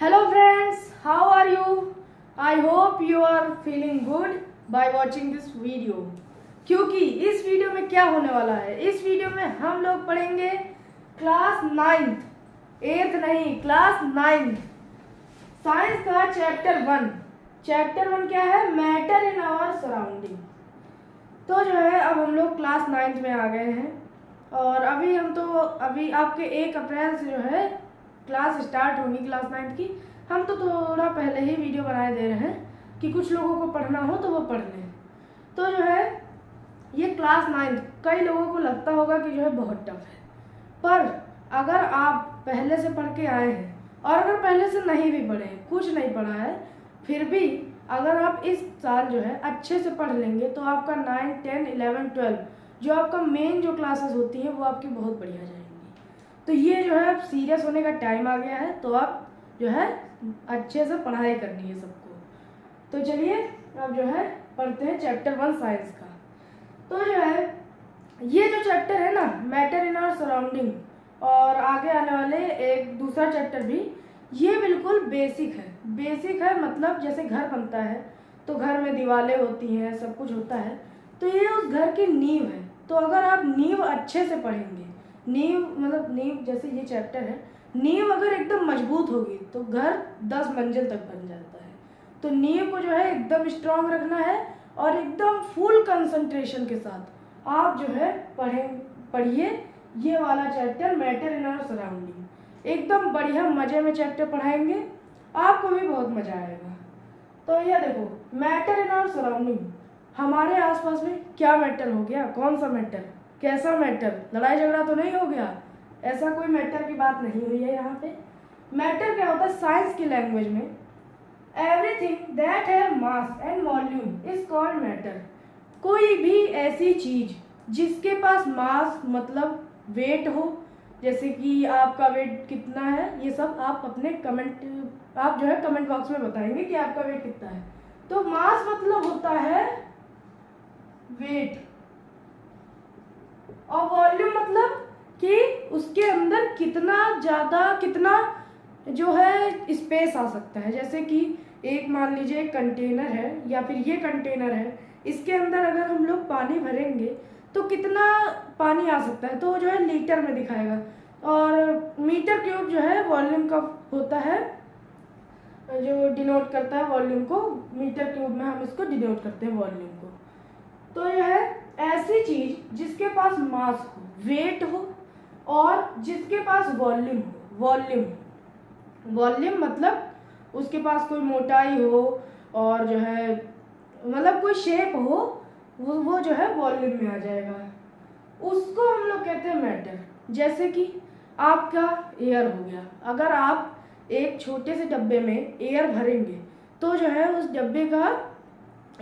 Hello friends, how are you? I hope you are feeling good by watching this video. क्योंकि इस video में क्या होने वाला है, इस वीडियो में हम लोग पढ़ेंगे क्लास 9th, 8th नहीं, क्लास 9th साइंस का चैप्टर 1 क्या है? Matter in our surrounding. तो जो है अब हम लोग क्लास 9th में आ गए हैं और अभी आपके 1 अप्रैल से जो है क्लास स्टार्ट होगी क्लास 9th की। हम तो थोड़ा पहले ही वीडियो बनाए दे रहे हैं कि कुछ लोगों को पढ़ना हो तो वो पढ़ लें। तो जो है ये क्लास 9th कई लोगों को लगता होगा कि जो है बहुत टफ है, पर अगर आप पहले से पढ़ के आए हैं और अगर पहले से नहीं भी पढ़े, कुछ नहीं पढ़ा है, फिर भी अगर आप इस साल जो है अच्छे से पढ़ लेंगे तो आपका 9, 10, 11, 12 जो आपका मेन जो क्लासेस होती हैं वो आपकी बहुत बढ़िया जाएंगी। तो ये जो है अब सीरियस होने का टाइम आ गया है, तो आप जो है अच्छे से पढ़ाई करनी है सबको। तो चलिए अब जो है पढ़ते हैं चैप्टर 1 साइंस का। तो जो है ये जो चैप्टर है ना, मैटर इन आवर सराउंडिंग, और आगे आने वाले एक दूसरा चैप्टर भी, ये बिल्कुल बेसिक है। मतलब जैसे घर बनता है तो घर में दीवारें होती हैं, सब कुछ होता है, तो ये उस घर की नींव है। तो अगर आप नींव अच्छे से पढ़ेंगे, नींव जैसे ये चैप्टर है, नींव अगर एकदम मजबूत होगी तो घर 10 मंजिल तक बन जाता है। तो नींव को जो है एकदम स्ट्रांग रखना है और एकदम फुल कंसंट्रेशन के साथ आप जो है पढ़िए ये वाला chapter matter in our surrounding. एकदम बढ़िया मजे में चैप्टर पढ़ाएंगे, आपको भी बहुत मजा आएगा। तो ये देखो, मैटर इन आवर सराउंडिंग, हमारे आसपास में क्या मैटर हो गया, कौन सा मैटर, कैसा मैटर, लड़ाई झगड़ा तो नहीं हो गया, ऐसा कोई मैटर की बात नहीं हुई है यहाँ पे। मैटर क्या होता है साइंस की लैंग्वेज में? Everything that have mass and volume is called matter. कोई भी ऐसी चीज जिसके पास मास मतलब वेट हो, जैसे कि आपका वेट कितना है, ये सब आप अपने आप जो है कमेंट बॉक्स में बताएंगे कि आपका वेट कितना है। तो मास मतलब होता है वेट, और वॉल्यूम मतलब कि उसके अंदर कितना जो है स्पेस आ सकता है। जैसे कि एक मान लीजिए एक कंटेनर है या फिर ये कंटेनर है, इसके अंदर अगर हम लोग पानी भरेंगे तो कितना पानी आ सकता है, तो जो है लीटर में दिखाएगा। और मीटर क्यूब जो है वॉल्यूम का होता है, जो डिनोट करता है वॉल्यूम को, मीटर क्यूब में हम इसको डिनोट करते हैं वॉल्यूम को। तो यह है ऐसी चीज जिसके पास मास हो, वेट हो, और जिसके पास वॉल्यूम हो। वॉल्यूम मतलब उसके पास कोई मोटाई हो और जो है मतलब कोई शेप हो, वो जो है वॉल्यूम में आ जाएगा, उसको हम लोग कहते हैं मैटर। जैसे कि आपका एयर हो गया, अगर आप एक छोटे से डब्बे में एयर भरेंगे तो जो है उस डब्बे का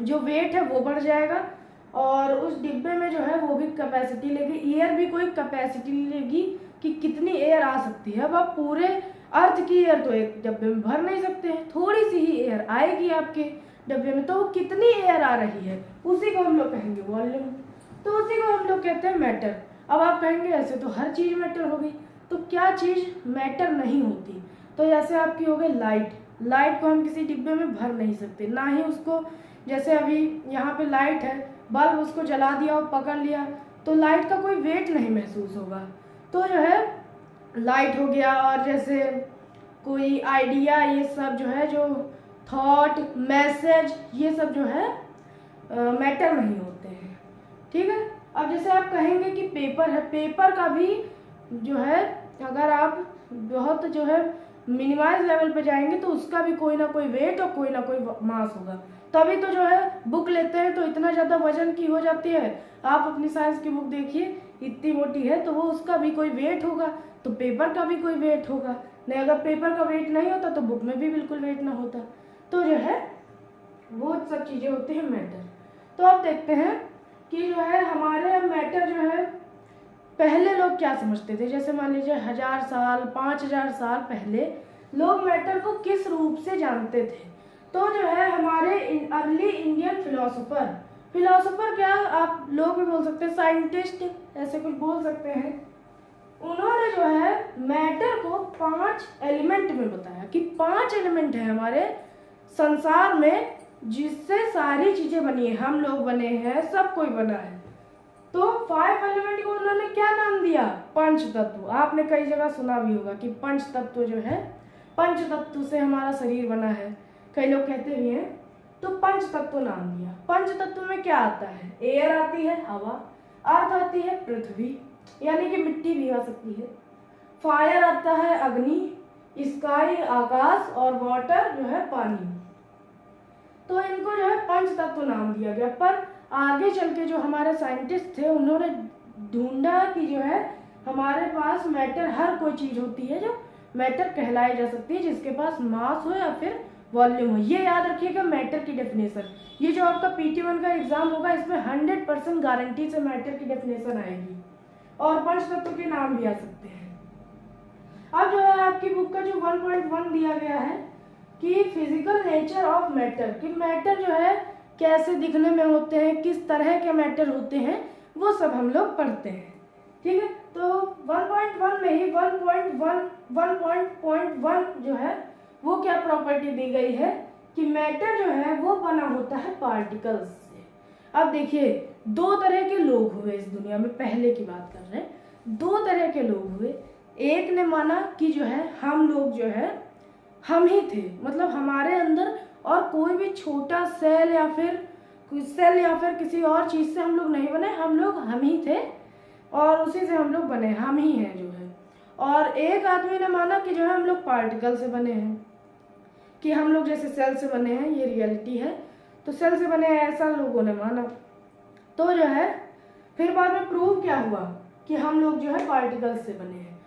जो वेट है वो बढ़ जाएगा, और उस डिब्बे में जो है वो भी कैपेसिटी लेगी, एयर भी कोई कैपेसिटी लेगी कि कितनी एयर आ सकती है। अब आप पूरे अर्थ की एयर तो एक डब्बे में भर नहीं सकते हैं, थोड़ी सी ही एयर आएगी आपके डब्बे में, तो वो कितनी एयर आ रही है उसी को हम लोग कहेंगे वॉल्यूम। तो उसी को हम लोग कहते हैं मैटर। अब आप कहेंगे ऐसे तो हर चीज़ मैटर हो गई, तो क्या चीज़ मैटर नहीं होती? तो जैसे आपकी हो गई लाइट को हम किसी डिब्बे में भर नहीं सकते, ना ही उसको, जैसे अभी यहाँ पे लाइट है, बल्ब उसको जला दिया और पकड़ लिया तो लाइट का कोई वेट नहीं महसूस होगा। तो जो है लाइट हो गया, और जैसे कोई आइडिया, ये सब जो है, जो थॉट, मैसेज, ये सब जो है मैटर नहीं होते हैं। ठीक है। अब जैसे आप कहेंगे कि पेपर है, पेपर का भी जो है अगर आप बहुत जो है मिनिमाइज लेवल पे जाएंगे तो उसका भी कोई ना कोई वेट और कोई ना कोई मास होगा। तभी तो जो है बुक लेते हैं तो इतना ज़्यादा वजन की हो जाती है। आप अपनी साइंस की बुक देखिए, इतनी मोटी है, तो वो उसका भी कोई वेट होगा, तो पेपर का भी कोई वेट होगा। नहीं, अगर पेपर का वेट नहीं होता तो बुक में भी बिल्कुल वेट ना होता। तो जो है वो सब चीज़ें होती हैं मैटर। तो अब देखते हैं कि जो है हमारे मैटर जो है पहले लोग क्या समझते थे। जैसे मान लीजिए 1000 साल, 5000 साल पहले लोग मैटर को किस रूप से जानते थे। तो जो है हमारे अर्ली इंडियन फिलोसोफर क्या आप लोग भी बोल सकते हैं, साइंटिस्ट ऐसे कुछ बोल सकते हैं, उन्होंने जो है मैटर को 5 एलिमेंट में बताया कि 5 एलिमेंट है हमारे संसार में जिससे सारी चीजें बनी है, हम लोग बने हैं, सब कोई बना है। तो 5 एलिमेंट को उन्होंने क्या नाम दिया? पंच तत्व। आपने कई जगह सुना भी होगा कि पंच तत्व जो है, पंच तत्व से हमारा शरीर बना है, कई लोग कहते भी हैं। तो पंच तत्व नाम दिया। पंच तत्व में क्या आता है? एयर आती है, हवा, अर्थ आती है, पृथ्वी यानी कि मिट्टी भी आ सकती है, फायर आता है, अग्नि, स्काई आकाश, और वाटर जो है पानी। तो इनको जो है पंच तत्व नाम दिया गया। पर आगे चल के जो हमारे साइंटिस्ट थे उन्होंने ढूंढा कि जो है हमारे पास मैटर, हर कोई चीज होती है जो मैटर कहलाई जा सकती है, जिसके पास मास हो या फिर वॉल्यूम हो। ये याद रखिएगा मैटर की डेफिनेशन। ये जो आपका PT1 का एग्जाम होगा इसमें 100% गारंटी से मैटर की डेफिनेशन आएगी और पंच तत्व के नाम भी आ सकते हैं। अब जो है आपकी बुक का जो 1.1 दिया गया है कि फिजिकल नेचर ऑफ मैटर, कि मैटर जो है कैसे दिखने में होते हैं, किस तरह के मैटर होते हैं, वो सब हम लोग पढ़ते हैं। ठीक है, तो 1.1 में ही 1.1 जो है वो क्या प्रॉपर्टी दी गई है कि मैटर जो है वो बना होता है पार्टिकल्स से। अब देखिए, 2 तरह के लोग हुए इस दुनिया में, पहले की बात कर रहे हैं। 2 तरह के लोग हुए। एक ने माना कि जो है हम लोग जो है हम ही थे, मतलब हमारे अंदर और कोई भी छोटा सेल या फिर किसी और चीज से हम लोग नहीं बने, हम लोग हम ही थे और उसी से हम लोग बने, हम ही हैं जो है। और एक आदमी ने माना कि जो है हम लोग पार्टिकल से बने हैं, कि हम लोग जैसे सेल से बने हैं, ये रियलिटी है, तो सेल से बने हैं ऐसा लोगों ने माना। तो जो है फिर बाद में प्रूव क्या हुआ कि हम लोग जो है पार्टिकल से बने हैं।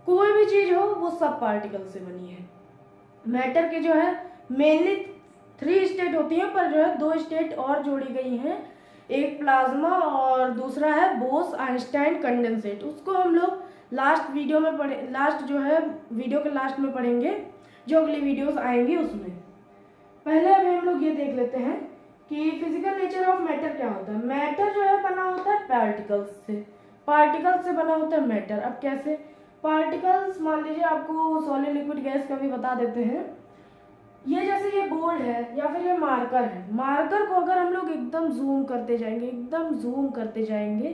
कोई भी चीज हो वो सब पार्टिकल से बनी है। मैटर के जो है मेनली 3 स्टेट होती हैं, पर जो है 2 स्टेट और जोड़ी गई हैं, एक प्लाज्मा और दूसरा है बोस आइंस्टाइन कंडेंसेट। उसको हम लोग लास्ट वीडियो में लास्ट जो है वीडियो के लास्ट में पढ़ेंगे, जो अगली वीडियोस आएंगी उसमें। पहले अभी हम लोग ये देख लेते हैं कि फिजिकल नेचर ऑफ मैटर क्या होता है। मैटर जो है बना होता है पार्टिकल्स से, पार्टिकल्स से बना होता है मैटर। अब कैसे? पार्टिकल्स, मान लीजिए आपको सॉलिड लिक्विड गैस का भी बता देते हैं। ये जैसे ये बोर्ड है या फिर ये मार्कर है, मार्कर को अगर हम लोग एकदम जूम करते जाएंगे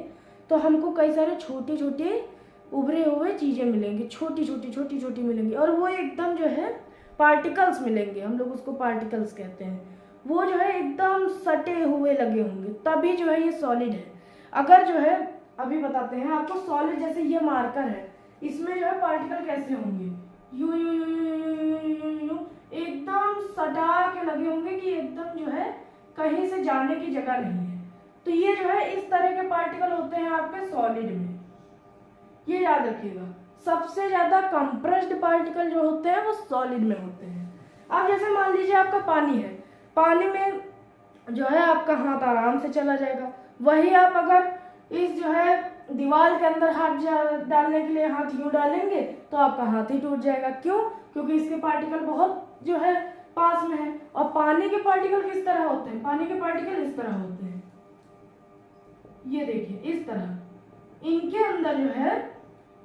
तो हमको कई सारे छोटे छोटे उभरे हुए चीजें मिलेंगी, छोटी छोटी मिलेंगी, और वो एकदम जो है पार्टिकल्स मिलेंगे, हम लोग उसको पार्टिकल्स कहते हैं। वो जो है एकदम सटे हुए लगे होंगे, तभी जो है ये सॉलिड है। अगर जो है अभी बताते हैं आपको, सॉलिड जैसे ये मार्कर है, इसमें जो है पार्टिकल कैसे होंगे, you you you you you you you एकदम सटा के लगे होंगे कि एकदम जो है कहीं से जाने की जगह नहीं है। तो ये जो है इस तरह के पार्टिकल होते हैं आपके सॉलिड में, ये याद रखिएगा। सबसे ज्यादा कंप्रेस्ड पार्टिकल जो होते हैं वो सॉलिड में होते हैं। अब जैसे मान लीजिए आपका पानी है, पानी में जो है आपका हाथ आराम से चला जाएगा, वही आप अगर इस जो है दीवार के अंदर हाथ डालने के लिए हाथ यूं डालेंगे तो आपका हाथ ही टूट जाएगा। क्यों? क्योंकि इसके पार्टिकल बहुत जो है पास में है। और पानी के पार्टिकल किस तरह होते हैं? पानी के पार्टिकल इस तरह होते हैं, ये देखिए इस तरह। इनके अंदर जो है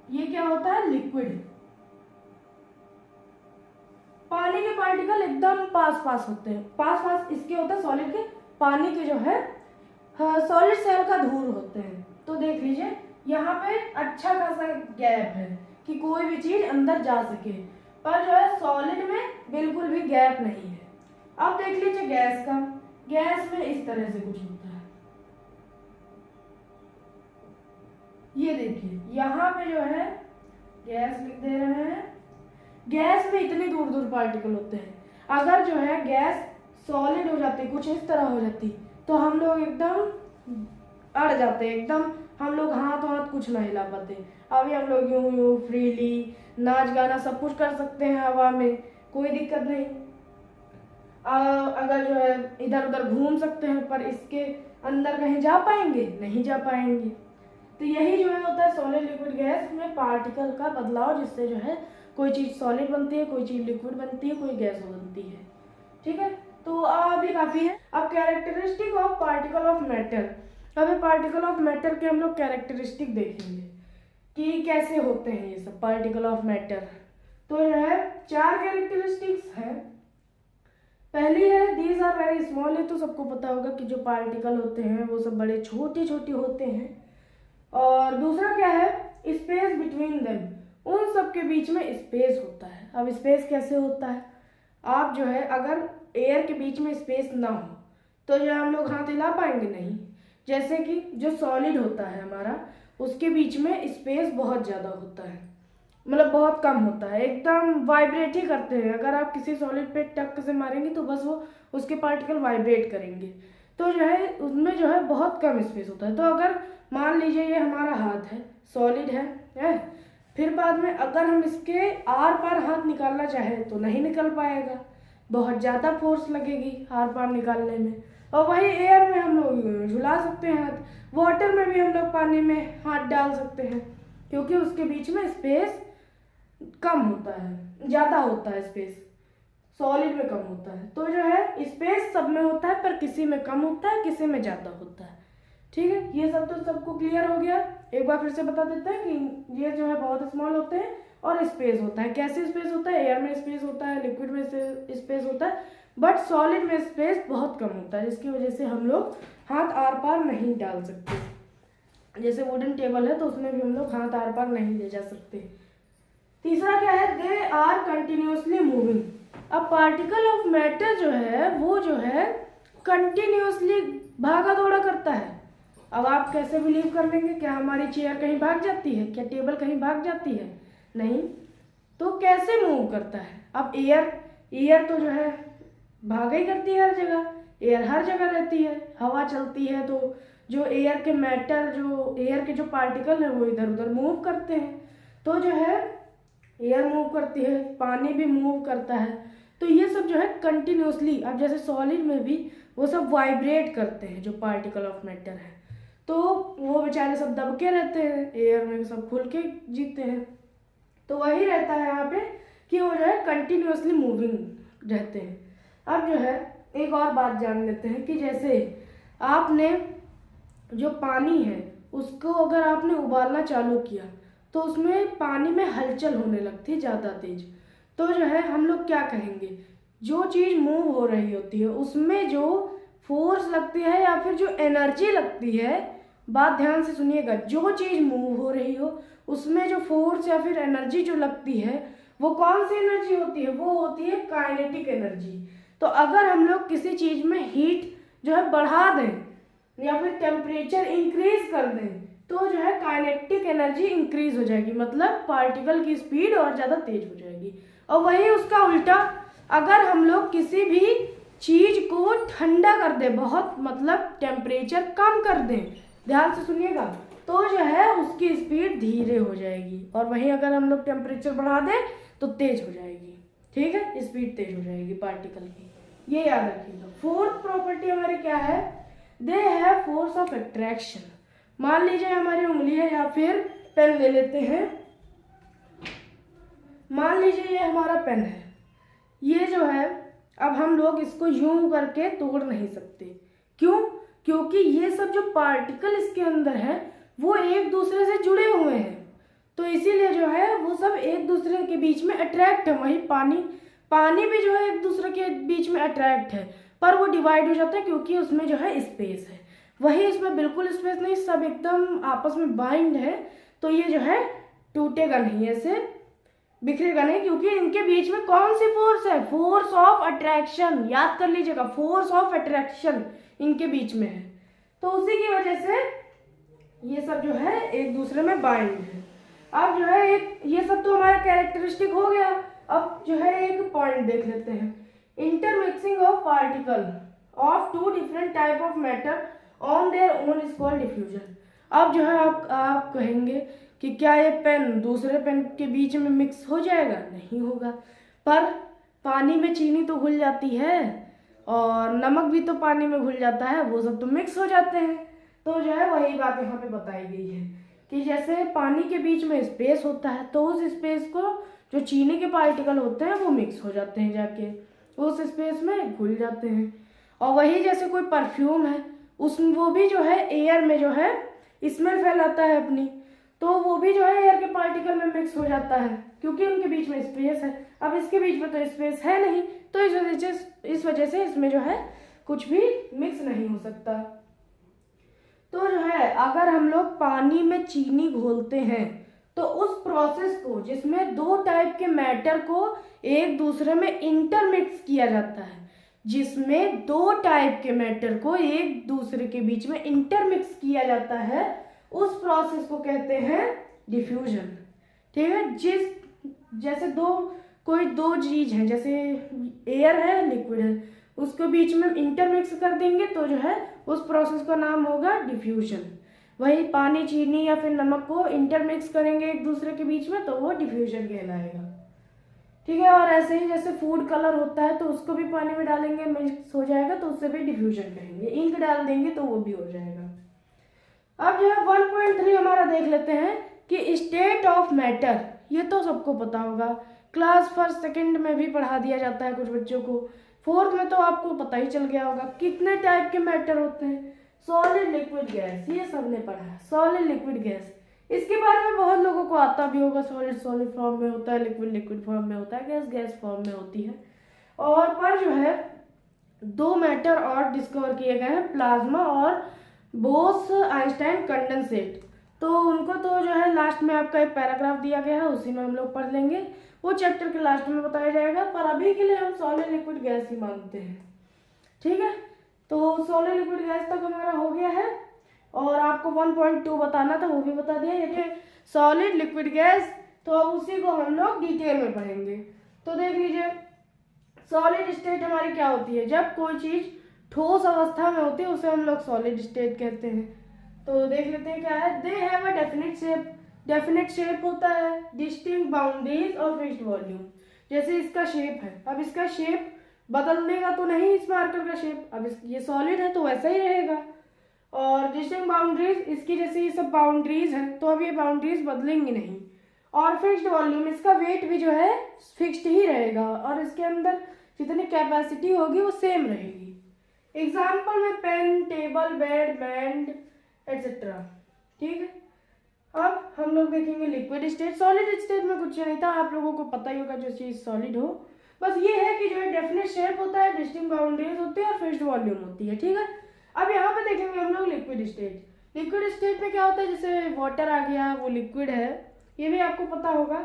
ये क्या होता है? लिक्विड। पानी के पार्टिकल एकदम पास होते हैं, पास इसके होता है सॉलिड के, पानी के जो है सॉलिड सेल का धूर होते हैं। तो देख लीजिए यहाँ पे अच्छा खासा गैप है कि कोई भी चीज अंदर जा सके, पर जो है सॉलिड में बिल्कुल भी गैप नहीं है। अब देख लीजिए गैस का, गैस में इस तरह से कुछ होता है, ये देखिए यहाँ पे जो है गैस लिख दे रहे हैं, गैस में इतनी दूर पार्टिकल होते हैं। अगर जो है गैस सॉलिड हो जाती, कुछ इस तरह हो जाती, तो हम लोग एकदम अड़ जाते, एकदम हम लोग हाथ कुछ नहीं हिला पाते। अभी हम लोग यूं फ्रीली नाच गाना सब कुछ कर सकते हैं हवा में, कोई दिक्कत नहीं। अगर जो है इधर उधर घूम सकते हैं, पर इसके अंदर कहीं जा पाएंगे? नहीं जा पाएंगे। तो यही जो है होता है सॉलिड लिक्विड गैस में पार्टिकल का बदलाव, जिससे जो है कोई चीज सॉलिड बनती है, कोई चीज लिक्विड बनती है, कोई गैस बनती है। ठीक है, तो अभी काफी है। अब characteristic of particle of matter, अभी पार्टिकल ऑफ मैटर के हम लोग कैरेक्टरिस्टिक देखेंगे। कि कैसे होते हैं ये सब पार्टिकल ऑफ मैटर। तो जो है 4 कैरेक्टरिस्टिक्स हैं। पहली है दीज आर वेरी स्मॉल। ये तो सबको पता होगा कि जो पार्टिकल होते हैं वो सब बड़े छोटे छोटे होते हैं। और दूसरा क्या है, स्पेस बिटवीन देम, उन सब के बीच में स्पेस होता है। अब स्पेस कैसे होता है, आप जो है अगर एयर के बीच में स्पेस ना हो तो जो हम लोग हाथ हिला पाएंगे नहीं। जैसे कि जो सॉलिड होता है हमारा, उसके बीच में स्पेस बहुत ज़्यादा होता है, मतलब बहुत कम होता है, एकदम वाइब्रेट ही करते हैं। अगर आप किसी सॉलिड पे टक से मारेंगे तो बस वो उसके पार्टिकल वाइब्रेट करेंगे। तो जो है उसमें जो है बहुत कम स्पेस होता है। तो अगर मान लीजिए ये हमारा हाथ है, सॉलिड है, फिर बाद में अगर हम इसके आर पार हाथ निकालना चाहें तो नहीं निकल पाएगा, बहुत ज़्यादा फोर्स लगेगी आर पार निकालने में। और वही एयर में हम लोग झुला सकते हैं हाथ, वाटर में भी हम लोग पानी में हाथ डाल सकते हैं, क्योंकि उसके बीच में स्पेस कम होता है, ज़्यादा होता है स्पेस, सॉलिड में कम होता है। तो जो है स्पेस सब में होता है, पर किसी में कम होता है, किसी में ज़्यादा होता है। ठीक है, ये सब तो सबको क्लियर हो गया। एक बार फिर से बता देते हैं कि ये जो है बहुत स्मॉल होते हैं और स्पेस होता है। कैसे स्पेस होता है, एयर में स्पेस होता है, लिक्विड में स्पेस होता है, बट सॉलिड में स्पेस बहुत कम होता है, जिसकी वजह से हम लोग हाथ आर पार नहीं डाल सकते। जैसे वुडन टेबल है तो उसमें भी हम लोग हाथ आर पार नहीं ले जा सकते। तीसरा क्या है, दे आर कंटिन्यूसली मूविंग। अब पार्टिकल ऑफ मैटर जो है वो जो है कंटिन्यूसली भागा दौड़ा करता है। अब आप कैसे बिलीव कर लेंगे, क्या हमारी चेयर कहीं भाग जाती है, क्या टेबल कहीं भाग जाती है, नहीं। तो कैसे मूव करता है, अब एयर तो जो है भागा ही करती है हर जगह, एयर हर जगह रहती है, हवा चलती है तो जो एयर के मैटर, जो एयर के जो पार्टिकल है वो इधर उधर मूव करते हैं। तो जो है एयर मूव करती है, पानी भी मूव करता है। तो ये सब जो है कंटिन्यूसली, अब जैसे सॉलिड में भी वो सब वाइब्रेट करते हैं जो पार्टिकल ऑफ मैटर है, तो वो बेचारे सब दबके रहते हैं, एयर में सब खुल के जीते हैं। तो वही रहता है यहाँ पे कि वो जो है कंटिन्यूसली मूविंग रहते हैं। अब जो है एक और बात जान लेते हैं कि जैसे आपने जो पानी है उसको अगर आपने उबालना चालू किया तो उसमें पानी में हलचल होने लगती है ज़्यादा तेज। तो जो है हम लोग क्या कहेंगे, जो चीज़ मूव हो रही होती है उसमें जो फोर्स लगती है या फिर जो एनर्जी लगती है, बात ध्यान से सुनिएगा, जो चीज़ मूव हो रही हो उसमें जो फोर्स या फिर एनर्जी जो लगती है वो कौन सी एनर्जी होती है, वो होती है काइनेटिक एनर्जी। तो अगर हम लोग किसी चीज़ में हीट जो है बढ़ा दें या फिर टेम्परेचर इंक्रीज कर दें तो जो है काइनेटिक एनर्जी इंक्रीज हो जाएगी, मतलब पार्टिकल की स्पीड और ज़्यादा तेज हो जाएगी। और वही उसका उल्टा, अगर हम लोग किसी भी चीज़ को ठंडा कर दें, बहुत मतलब टेम्परेचर कम कर दें, ध्यान से सुनिएगा, तो जो है उसकी स्पीड धीरे हो जाएगी। और वहीं अगर हम लोग टेम्परेचर बढ़ा दें तो तेज हो जाएगी। ठीक है, स्पीड तेज हो जाएगी पार्टिकल की, ये याद रखिएगा। फोर्थ प्रॉपर्टी हमारी क्या है, they have force of attraction. मान लीजिए हमारी उंगली है या फिर पेन ले लेते हैं, मान लीजिए ये हमारा पेन है, ये जो है अब हम लोग इसको यूं करके तोड़ नहीं सकते। क्यों, क्योंकि ये सब जो पार्टिकल इसके अंदर है वो एक दूसरे से जुड़े हुए हैं, तो इसीलिए जो है वो सब एक दूसरे के बीच में अट्रैक्ट है। वही पानी भी जो है एक दूसरे के बीच में अट्रैक्ट है, पर वो डिवाइड हो जाता है क्योंकि उसमें जो है स्पेस है। वही इसमें बिल्कुल स्पेस नहीं, सब एकदम आपस में बाइंड है, तो ये जो है टूटेगा नहीं, ऐसे बिखरेगा नहीं, क्योंकि इनके बीच में कौन सी फोर्स है, फोर्स ऑफ अट्रैक्शन। याद कर लीजिएगा, फोर्स ऑफ अट्रैक्शन इनके बीच में है, तो उसी की वजह से ये सब जो है एक दूसरे में बाइंड है। अब जो है एक ये सब तो हमारा कैरेक्टरिस्टिक हो गया। अब जो है एक पॉइंट देख लेते हैं, intermixing of particle of two different type of matter on their own is called diffusion. अब जो है आप कहेंगे कि क्या ये पेन दूसरे पेन के बीच में मिक्स हो जाएगा, नहीं होगा, पर पानी में चीनी तो घुल जाती है और नमक भी तो पानी में घुल जाता है, वो सब तो मिक्स हो जाते हैं। तो जो है वही बात यहाँ पे बताई गई है कि जैसे पानी के बीच में स्पेस होता है तो उस स्पेस को जो चीनी के पार्टिकल होते हैं वो मिक्स हो जाते हैं, जाके उस स्पेस में घुल जाते हैं। और वही जैसे कोई परफ्यूम है, उस वो भी जो है एयर में जो है स्मेल फैलाता है अपनी, तो वो भी जो है एयर के पार्टिकल में मिक्स हो जाता है, क्योंकि उनके बीच में स्पेस है। अब इसके बीच में तो स्पेस है नहीं, तो इस वजह से इसमें जो है कुछ भी मिक्स नहीं हो सकता। तो जो है अगर हम लोग पानी में चीनी घोलते हैं तो उस प्रोसेस को, जिसमें दो टाइप के मैटर को एक दूसरे में इंटरमिक्स किया जाता है, जिसमें दो टाइप के मैटर को एक दूसरे के बीच में इंटरमिक्स किया जाता है, उस प्रोसेस को कहते हैं डिफ्यूजन। ठीक है, जैसे कोई दो चीज है, जैसे एयर है, लिक्विड है, उसको बीच में इंटरमिक्स कर देंगे तो जो है उस प्रोसेस का नाम होगा डिफ्यूजन। वही पानी, चीनी या फिर नमक को इंटरमिक्स करेंगे एक दूसरे के बीच में तो वो डिफ्यूजन कहलाएगा। ठीक है, और ऐसे ही जैसे फूड कलर होता है तो उसको भी पानी में डालेंगे, मिक्स हो जाएगा तो उससे भी डिफ्यूजन कहेंगे। इंक डाल देंगे तो वो भी हो जाएगा। अब जो है 1.3 हमारा देख लेते हैं कि स्टेट ऑफ मैटर। ये तो सबको पता होगा, क्लास फर्स्ट सेकंड में भी पढ़ा दिया जाता है कुछ बच्चों को, फोर्थ में तो आपको पता ही चल गया होगा कितने टाइप के मैटर होते हैं। सॉलिड, लिक्विड, गैस, ये सबने पढ़ा है। सॉलिड, लिक्विड, गैस, इसके बारे में बहुत लोगों को आता भी होगा। सॉलिड सॉलिड फॉर्म में होता है, लिक्विड लिक्विड फॉर्म में होता है, गैस गैस फॉर्म में होती है। और पर जो है दो मैटर और डिस्कवर किए गए हैं, प्लाज्मा और बोस आइंस्टाइन कंडेंसेट। तो उनको तो जो है लास्ट में आपका एक पैराग्राफ दिया गया है, उसी में हम लोग पढ़ लेंगे, वो चैप्टर के लास्ट में बताया जाएगा। पर अभी के लिए हम सॉलिड, लिक्विड, गैस ही मानते हैं। ठीक है, तो सॉलिड, लिक्विड, गैस तक हमारा हो गया है। और आपको 1.2 बताना था, वो भी बता दिया। ये सॉलिड, लिक्विड, गैस, तो अब उसी को हम लोग डिटेल में पढ़ेंगे। तो देख लीजिए, सॉलिड स्टेट हमारी क्या होती है, जब कोई चीज ठोस अवस्था में होती है उसे हम लोग सॉलिड स्टेट कहते हैं। तो देख लेते हैं क्या है। They have a definite shape. Definite shape होता है, डिस्टिंक्ट बाउंड्रीज और फिक्स्ड वॉल्यूम। जैसे इसका शेप है, अब इसका शेप बदल देगा तो नहीं इस मार्कर का शेप, अब ये सॉलिड है तो वैसा ही रहेगा। और डिस्टिंक्ट बाउंड्रीज, इसकी जैसे ये सब बाउंड्रीज हैं तो अब ये बाउंड्रीज बदलेंगी नहीं। और फिक्स्ड वॉल्यूम, इसका वेट भी जो है फिक्स्ड ही रहेगा और इसके अंदर जितनी कैपेसिटी होगी वो सेम रहेगी। एग्जाम्पल में pen, table, bed, band etcetera. ठीक है, अब हम लोग देखेंगे लिक्विड स्टेट। सॉलिड स्टेट में कुछ नहीं था, आप लोगों को पता ही होगा जो चीज सॉलिड हो। बस ये है कि जो है डेफिनेट शेप होता है, डिस्टिंक्ट बाउंड्रीज होती है और फिक्स्ड वॉल्यूम होती है। ठीक है, अब यहाँ पे देखेंगे हम लोग लिक्विड स्टेट। लिक्विड स्टेट में क्या होता है, जैसे वाटर आ गया, वो लिक्विड है, ये भी आपको पता होगा।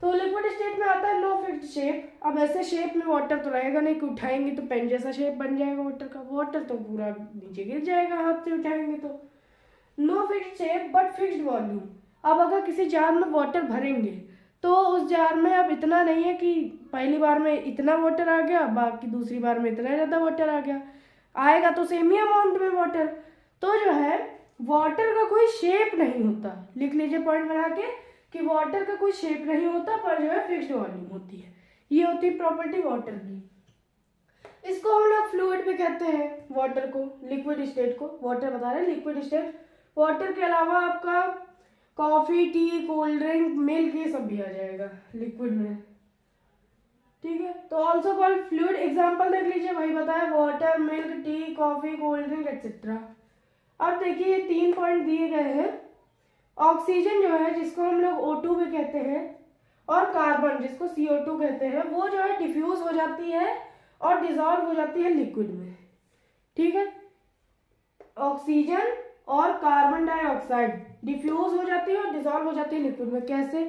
तो लिक्विड स्टेट में आता है नो फिक्स्ड शेप। अब ऐसे शेप में वाटर तो रहेगा नहीं कि उठाएंगे तो पेन जैसा शेप बन जाएगा वाटर का, वाटर तो पूरा नीचे गिर जाएगा हाथ से उठाएंगे तो। No fixed shape but fixed volume. अब अगर किसी जार में वाटर भरेंगे तो उस जार में अब इतना नहीं है कि पहली बार में इतना वाटर आ गया, बाकी दूसरी बार में इतना ज़्यादा वाटर आ गया, आएगा तो सेम ही अमाउंट में वाटर। तो जो है वाटर का कोई शेप नहीं होता, लिख लीजिए पॉइंट बना के कि वाटर का कोई शेप नहीं होता, पर जो है फिक्स्ड वॉल्यूम होती है। ये होती है प्रॉपर्टी वाटर की। इसको हम लोग फ्लूइड भी कहते हैं, वाटर को, लिक्विड स्टेट को। वाटर बता रहे हैं, लिक्विड स्टेट। वाटर के अलावा आपका coffee, T, cold drink, milk, ये सब भी आ जाएगा लिक्विड में। ठीक है, तो ऑल्सो कॉल्ड फ्लूइड। एग्जाम्पल देख लीजिए, वही बताया, water, milk, T, coffee, cold drink etcetera. अब देखिए 3 पॉइंट दिए गए हैं। ऑक्सीजन जो है, जिसको हम लोग O2 भी कहते हैं, और कार्बन जिसको CO2 कहते हैं, वो जो है डिफ्यूज हो जाती है और डिजॉल्व हो जाती है लिक्विड में। ठीक है, ऑक्सीजन और कार्बन डाइऑक्साइड डिफ्यूज हो जाती है और डिजॉल्व हो जाती है लिक्विड में। कैसे?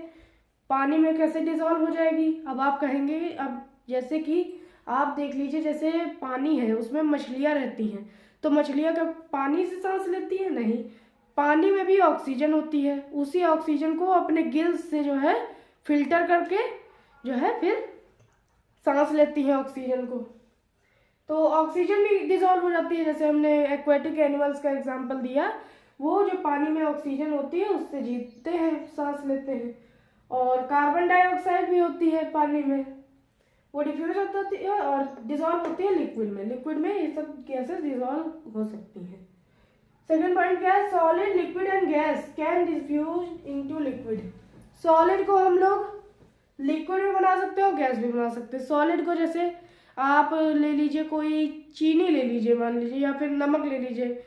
पानी में कैसे डिजॉल्व हो जाएगी? अब आप कहेंगे, अब जैसे कि आप देख लीजिए, जैसे पानी है उसमें मछलियाँ रहती हैं, तो मछलियाँ क्या पानी से सांस लेती है? नहीं, पानी में भी ऑक्सीजन होती है, उसी ऑक्सीजन को अपने गिल्स से जो है फिल्टर करके जो है फिर सांस लेती है ऑक्सीजन को। तो ऑक्सीजन भी डिजॉल्व हो जाती है, जैसे हमने एक्वेटिक एनिमल्स का एग्जांपल दिया, वो जो पानी में ऑक्सीजन होती है उससे जीते हैं, सांस लेते हैं। और कार्बन डाइऑक्साइड भी होती है पानी में, वो डिफ्यूज होती है और डिजॉल्व होती है लिक्विड में। लिक्विड में ये सब गैसेस डिजॉल्व हो सकती हैं। सेकेंड पॉइंट क्या है? Solid, liquid and gas can diffuse into liquid. Solid को हम लोग लिक्विड भी बना सकते हैं और गैस भी बना सकते हैं। सॉलिड को जैसे आप ले लीजिए, कोई चीनी ले लीजिए मान लीजिए, या फिर नमक ले लीजिए,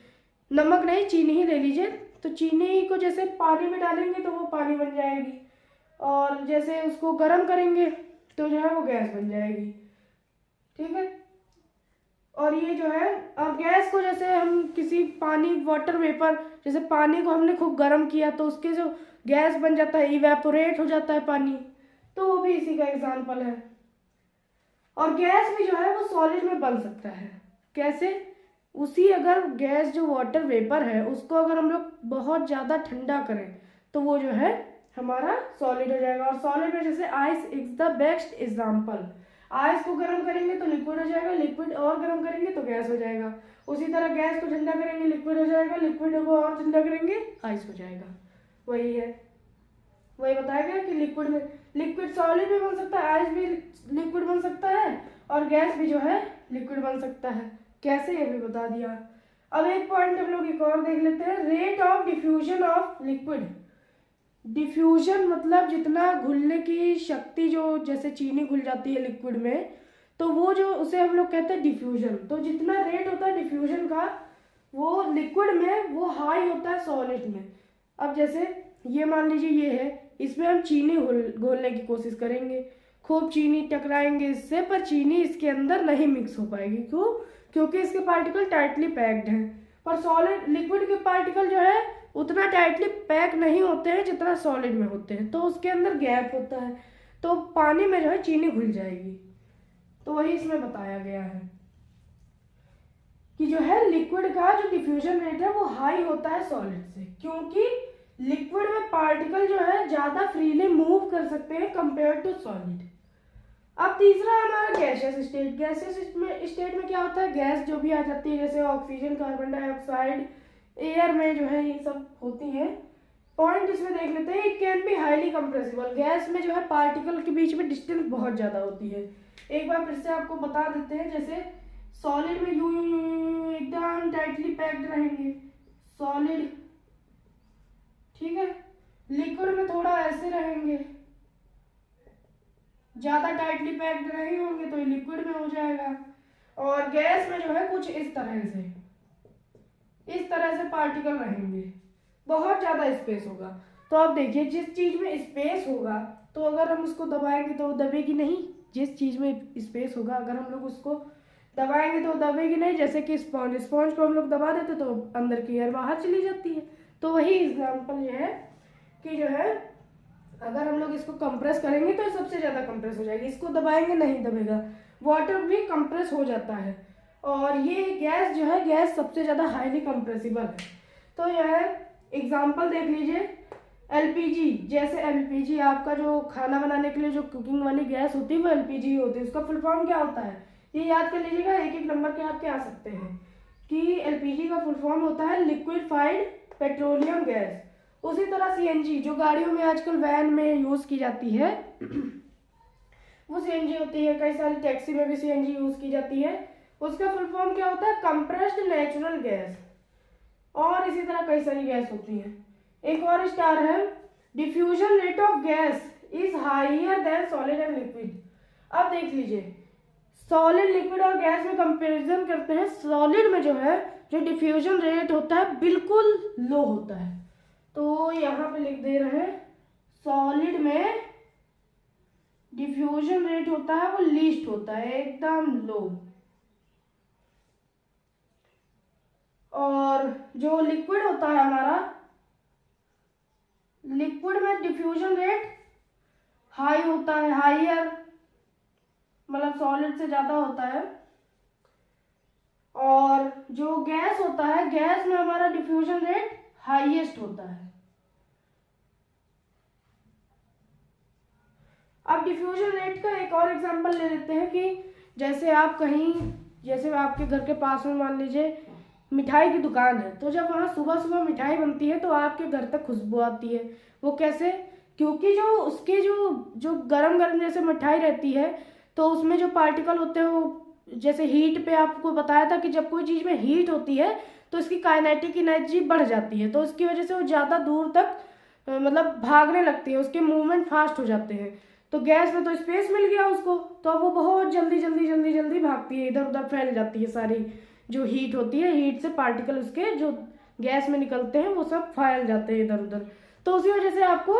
नमक नहीं चीनी ही ले लीजिए, तो चीनी को जैसे पानी में डालेंगे तो वो पानी बन जाएगी, और जैसे उसको गर्म करेंगे तो जो है वो गैस बन जाएगी। ठीक है। और ये जो है, अब गैस को जैसे हम किसी पानी, वाटर वेपर, जैसे पानी को हमने खूब गर्म किया तो उसके जो गैस बन जाता है, इवेपोरेट हो जाता है पानी, तो वो भी इसी का एग्जाम्पल है। और गैस भी जो है वो सॉलिड में बन सकता है। कैसे? उसी अगर गैस जो वाटर वेपर है उसको अगर हम लोग बहुत ज़्यादा ठंडा करें तो वो जो है हमारा सॉलिड हो जाएगा। और सॉलिड में जैसे ice is the best example. Ice को गर्म करेंगे तो लिक्विड हो जाएगा, लिक्विड और गर्म करेंगे तो गैस हो जाएगा। उसी तरह गैस को ठंडा करेंगे लिक्विड हो जाएगा, लिक्विड को और ठंडा करेंगे आइस हो जाएगा। वही है, वही बताया गया कि लिक्विड में, लिक्विड सॉलिड भी बन सकता है, आइस भी लिक्विड बन सकता है, और गैस भी जो है लिक्विड बन सकता है। कैसे, ये भी बता दिया। अब एक पॉइंट हम लोग एक और देख लेते हैं, rate of diffusion of liquid. Diffusion मतलब जितना घुलने की शक्ति, जो जैसे चीनी घुल जाती है लिक्विड में तो वो जो, उसे हम लोग कहते हैं डिफ्यूजन। तो जितना रेट होता है डिफ्यूजन का वो लिक्विड में वो हाई होता है सॉलिड में। अब जैसे ये मान लीजिए ये है, इसमें हम चीनी घोलने की कोशिश करेंगे, खूब चीनी टकराएंगे इससे, पर चीनी इसके अंदर नहीं मिक्स हो पाएगी। क्यों? क्योंकि इसके पार्टिकल टाइटली पैक्ड हैं। पर सॉलिड, लिक्विड के पार्टिकल जो है उतना टाइटली पैक नहीं होते हैं जितना सॉलिड में होते हैं, तो उसके अंदर गैप होता है, तो पानी में जो है चीनी घुल जाएगी। तो वही इसमें बताया गया है कि जो है लिक्विड का जो डिफ्यूजन रेट है वो हाई होता है सॉलिड से, क्योंकि लिक्विड में पार्टिकल जो है ज्यादा फ्रीली मूव कर सकते हैं कंपेयर टू सॉलिड। अब तीसरा है हमारा गैसियस स्टेट। गैसियस स्टेट में क्या होता है, गैस जो भी आ जाती है जैसे ऑक्सीजन, कार्बन डाइऑक्साइड, एयर में जो है ये सब होती है। पॉइंट इसमें देख लेते हैं, it can be highly compressible. Gas में जो है पार्टिकल के बीच में डिस्टेंस बहुत ज्यादा होती है। एक बार फिर से आपको बता देते हैं, जैसे सॉलिड में यू एकदम टाइटली पैक्ड रहेंगे सॉलिड, ठीक है। लिक्विड में थोड़ा ऐसे रहेंगे, ज्यादा टाइटली पैक्ड नहीं होंगे तो लिक्विड में हो जाएगा। और गैस में जो है कुछ इस तरह से पार्टिकल रहेंगे, बहुत ज्यादा स्पेस होगा। तो आप देखिए, जिस चीज में स्पेस होगा तो अगर हम उसको दबाएंगे तो वो दबेगी नहीं। जिस चीज में स्पेस होगा अगर हम लोग उसको दबाएंगे तो दबेगी नहीं। जैसे कि स्पॉन्ज को हम लोग दबा देते तो अंदर की एयर बाहर चली जाती है। तो वही एग्जाम्पल ये है कि जो है अगर हम लोग इसको कंप्रेस करेंगे तो सबसे ज्यादा कंप्रेस हो जाएगी, इसको दबाएंगे नहीं दबेगा। वाटर भी कंप्रेस हो जाता है, और ये गैस जो है, गैस सबसे ज्यादा हाईली कंप्रेसिबल है। तो यह है एग्जाम्पल देख लीजिए, एलपीजी। जैसे एलपीजी आपका जो खाना बनाने के लिए जो कुकिंग वाली गैस होती है वो एलपीजी होती है। उसका फुल फॉर्म क्या होता है ये याद कर लीजिएगा, एक एक नंबर के आपके आ सकते हैं कि एलपीजी का फुल फॉर्म होता है लिक्विफाइड पेट्रोलियम गैस। उसी तरह सीएनजी जो गाड़ियों में आजकल वैन में यूज की जाती है वो सीएनजी होती है। कई सारी टैक्सी में भी सीएनजी यूज की जाती है। उसका फुल फॉर्म क्या होता है, कंप्रेस्ड नेचुरल गैस। और इसी तरह कई सारी गैस होती है। एक और स्टार है, diffusion rate of gas is higher than solid and liquid. अब देख लीजिए, सॉलिड, लिक्विड और गैस में कंपैरिजन करते हैं। सॉलिड में जो है जो डिफ्यूजन रेट होता है बिल्कुल लो होता है। तो यहाँ पे लिख दे रहे हैं, सॉलिड में डिफ्यूजन रेट होता है वो लीस्ट होता है, एकदम लो। और जो लिक्विड होता है हमारा, लिक्विड में डिफ्यूजन रेट हाई होता है, हाइयर मतलब सॉलिड से ज्यादा होता है। और जो गैस होता है, गैस में हमारा डिफ्यूजन रेट हाईएस्ट होता है। अब डिफ्यूजन रेट का एक और एग्जांपल ले लेते हैं कि जैसे आप कहीं, जैसे आपके घर के पास में मान लीजिए मिठाई की दुकान है, तो जब वहाँ सुबह सुबह मिठाई बनती है तो आपके घर तक खुशबू आती है। वो कैसे? क्योंकि जो उसके जो गरम गरम जैसे मिठाई रहती है तो उसमें जो पार्टिकल होते हैं वो, जैसे हीट पे आपको बताया था कि जब कोई चीज़ में हीट होती है तो इसकी काइनेटिक एनर्जी बढ़ जाती है, तो उसकी वजह से वो ज़्यादा दूर तक मतलब भागने लगती है, उसके मूवमेंट फास्ट हो जाते हैं। तो गैस में तो स्पेस मिल गया उसको, तो अब वो बहुत जल्दी जल्दी जल्दी जल्दी भागती है, इधर उधर फैल जाती है। सारी जो हीट होती है, हीट से पार्टिकल उसके जो गैस में निकलते हैं वो सब फैल जाते हैं इधर उधर, तो उसी वजह से आपको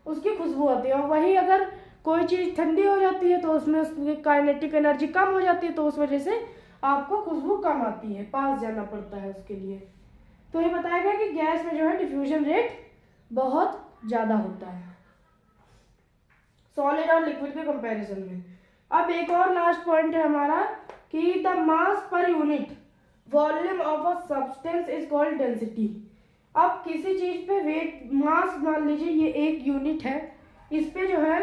उसकी खुशबू आती है। और वही अगर कोई चीज़ ठंडी हो जाती है तो उसमें उसकी काइनेटिक एनर्जी कम हो जाती है, तो उस वजह से आपको खुशबू कम आती है, पास जाना पड़ता है उसके लिए। तो ये बताया गया कि गैस में जो है डिफ्यूजन रेट बहुत ज़्यादा होता है सॉलिड और लिक्विड के कंपैरिजन में। अब एक और लास्ट पॉइंट है हमारा कि the mass per unit volume of a substance is called density. अब किसी चीज पे वेट मास मान लीजिए ये एक यूनिट है, इस पे जो है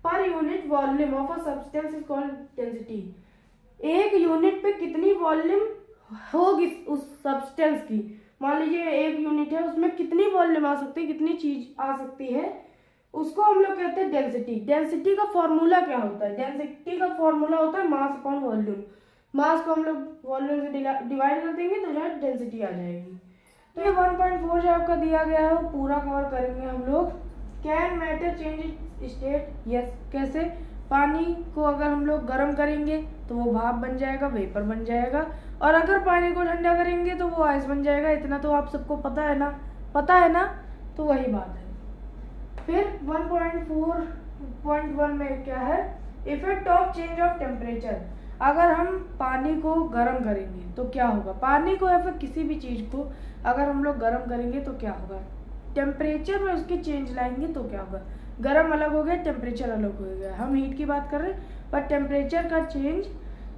per unit volume of a substance is called density. एक यूनिट पे कितनी वॉल्यूम होगी उस सब्सटेंस की, मान लीजिए एक यूनिट है उसमें कितनी वॉल्यूम आ सकती है, कितनी चीज आ सकती है, उसको हम लोग कहते हैं डेंसिटी। डेंसिटी का फॉर्मूला क्या होता है? डेंसिटी का फॉर्मूला होता है मास अपॉन वॉल्यूम। मास को हम लोग वॉल्यूम से डिवाइड कर देंगे तो जो है डेंसिटी आ जाएगी। तो ये 1.4 जो आपका दिया गया है वो पूरा कवर करेंगे हम लोग। Can matter change it's state? Yes. कैसे? पानी को अगर हम लोग गर्म करेंगे तो वो भाप बन जाएगा, वेपर बन जाएगा, और अगर पानी को ठंडा करेंगे तो वो आइस बन जाएगा। इतना तो आप सबको पता है ना? पता है ना? तो वही बात है। फिर 1.4.1 में क्या है? Effect of change of temperature. अगर हम पानी को गर्म करेंगे तो क्या होगा? पानी को या फिर किसी भी चीज़ को अगर हम लोग गर्म करेंगे तो क्या होगा? टेम्परेचर में उसके चेंज लाएंगे तो क्या होगा? गर्म अलग हो गया, टेम्परेचर अलग हो गया। हम हीट की बात कर रहे हैं, पर टेम्परेचर का चेंज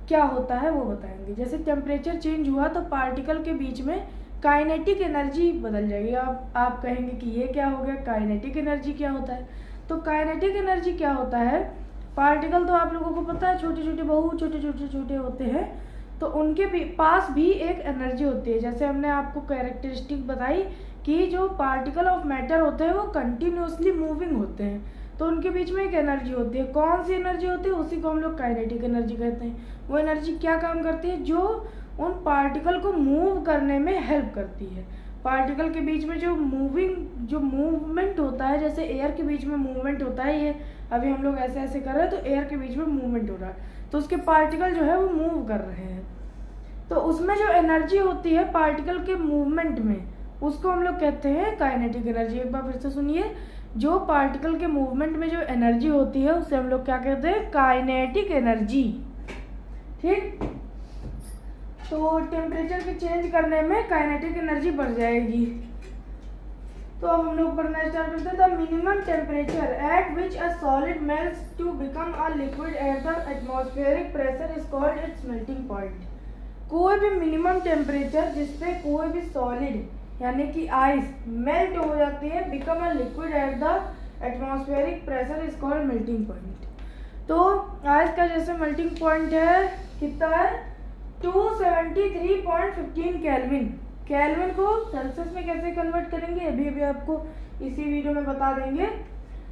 क्या होता है वो बताएंगे। जैसे टेम्परेचर चेंज हुआ तो पार्टिकल के बीच में काइनेटिक एनर्जी बदल जाएगी। आप कहेंगे कि ये क्या हो गया? काइनेटिक एनर्जी क्या होता है? तो काइनेटिक एनर्जी क्या होता है? पार्टिकल तो आप लोगों को पता है छोटे छोटे, बहुत छोटे छोटे छोटे होते हैं, तो उनके पास भी एक एनर्जी होती है। जैसे हमने आपको कैरेक्टरिस्टिक बताई कि जो पार्टिकल ऑफ मैटर होते हैं वो कंटिन्यूसली मूविंग होते हैं, तो उनके बीच में एक एनर्जी होती है। कौन सी एनर्जी होती है? उसी को हम लोग काइनेटिक एनर्जी कहते हैं। वो एनर्जी क्या काम करती है? जो उन पार्टिकल को मूव करने में हेल्प करती है। पार्टिकल के बीच में जो मूवमेंट होता है, जैसे एयर के बीच में मूवमेंट होता है, ये अभी हम लोग ऐसे ऐसे कर रहे हैं तो एयर के बीच में मूवमेंट हो रहा है, तो उसके पार्टिकल जो है वो मूव कर रहे हैं, तो उसमें जो एनर्जी होती है पार्टिकल के मूवमेंट में, उसको हम लोग कहते हैं काइनेटिक एनर्जी। एक बार फिर से सुनिए, जो पार्टिकल के मूवमेंट में जो एनर्जी होती है उसे हम लोग क्या कहते हैं? Kinetic energy. ठीक, तो टेम्परेचर के चेंज करने में काइनेटिक एनर्जी बढ़ जाएगी। तो अब हम लोग पढ़ना स्टार्ट करते हैं। The minimum temperature at which a solid melts to become a liquid at the atmospheric pressure is called its melting point. कोई भी मिनिमम टेम्परेचर जिसपे कोई भी सॉलिड यानी कि आइस मेल्ट हो जाती है, become a liquid at the atmospheric pressure is called melting point. तो आइस का जैसे मेल्टिंग पॉइंट है कितना है? 273.15 केल्विन। केल्विन को सेल्सियस में कैसे कन्वर्ट करेंगे अभी आपको इसी वीडियो में बता देंगे।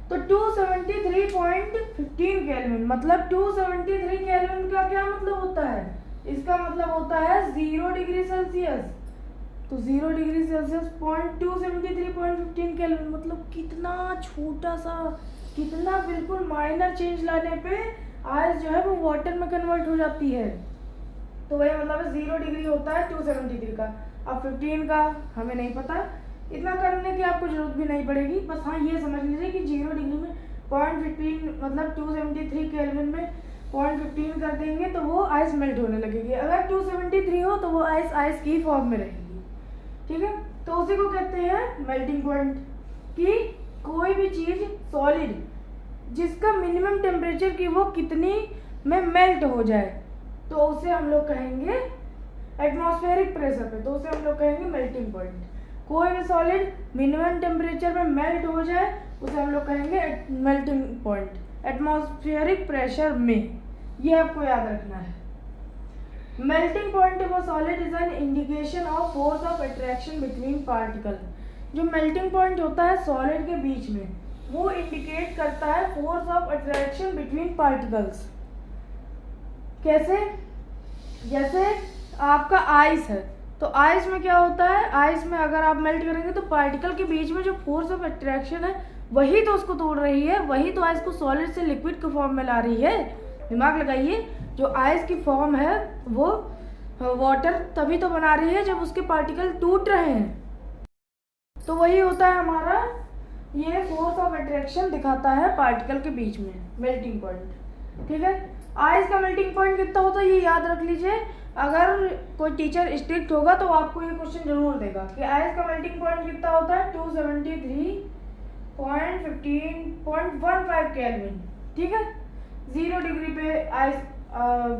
तो 273.15 केल्विन मतलब 273 केल्विन का क्या मतलब होता है? इसका मतलब होता है 0 डिग्री सेल्सियस। तो 0 डिग्री सेल्सियस 273.15 केल्विन मतलब कितना छोटा सा, कितना बिल्कुल माइनर चेंज लाने पे आइस जो है वो वाटर में कन्वर्ट हो जाती है। तो वही मतलब 0 डिग्री होता है 273 का। अब 15 का हमें नहीं पता, इतना करने की आपको जरूरत भी नहीं पड़ेगी, बस हाँ ये समझ लीजिए कि 0 डिग्री में 0.15 मतलब 273 केल्विन में 0.15 कर देंगे तो वो आइस मेल्ट होने लगेगी। अगर 273 हो तो वो आइस की फॉर्म में रहेगी। ठीक है, तो उसी को कहते हैं मेल्टिंग पॉइंट। कि कोई भी चीज सॉलिड जिसका मिनिमम टेम्परेचर की वो कितनी में मेल्ट हो जाए तो उसे हम लोग कहेंगे एटमॉस्फेरिक प्रेशर पे, तो उसे हम लोग कहेंगे मेल्टिंग पॉइंट। कोई भी सॉलिड मिनिमम टेम्परेचर में मेल्ट हो जाए उसे हम लोग कहेंगे मेल्टिंग पॉइंट एटमॉस्फेरिक प्रेशर में। ये आपको याद रखना है। Melting point of a solid is an indication of force of attraction between particle. जो मेल्टिंग पॉइंट होता है सॉलिड के बीच में वो इंडिकेट करता है force of attraction between particles. कैसे? जैसे आपका आइस है, तो आइस में क्या होता है? आइस में अगर आप मेल्ट करेंगे तो पार्टिकल के बीच में जो फोर्स ऑफ अट्रैक्शन है वही तो उसको तोड़ रही है, वही तो आइस को सॉलिड से लिक्विड के फॉर्म में ला रही है। दिमाग लगाइए, जो आइस की फॉर्म है वो वाटर तभी तो बना रही है जब उसके पार्टिकल टूट रहे हैं। तो वही होता है हमारा, ये फोर्स ऑफ अट्रैक्शन दिखाता है पार्टिकल के बीच में, मेल्टिंग पॉइंट। ठीक है, आइस का मेल्टिंग पॉइंट कितना होता है ये याद रख लीजिए। अगर कोई टीचर स्ट्रिक्ट होगा तो आपको ये क्वेश्चन जरूर देगा कि आइस का मेल्टिंग पॉइंट कितना होता है, 273.15.15 केल्विन। ठीक है, 0 डिग्री पे आइस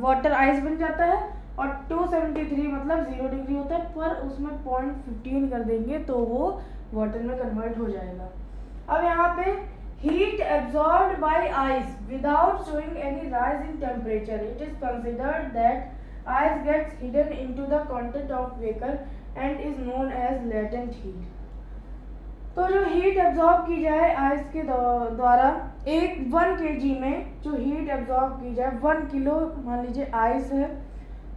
वाटर आइस बन जाता है और 273 मतलब 0 डिग्री होता है, पर उसमें 0.15 कर देंगे तो वो वाटर में कन्वर्ट हो जाएगा। अब यहाँ पे heat absorbed by ice without showing any rise in temperature, it is considered that ice gets hidden into the content of vapour and is known as latent heat. तो जो हीट एब्जॉर्ब की जाए ice के द्वारा, 1 kg में जो heat absorb की जाए, 1 किलो मान लीजिए आइस है,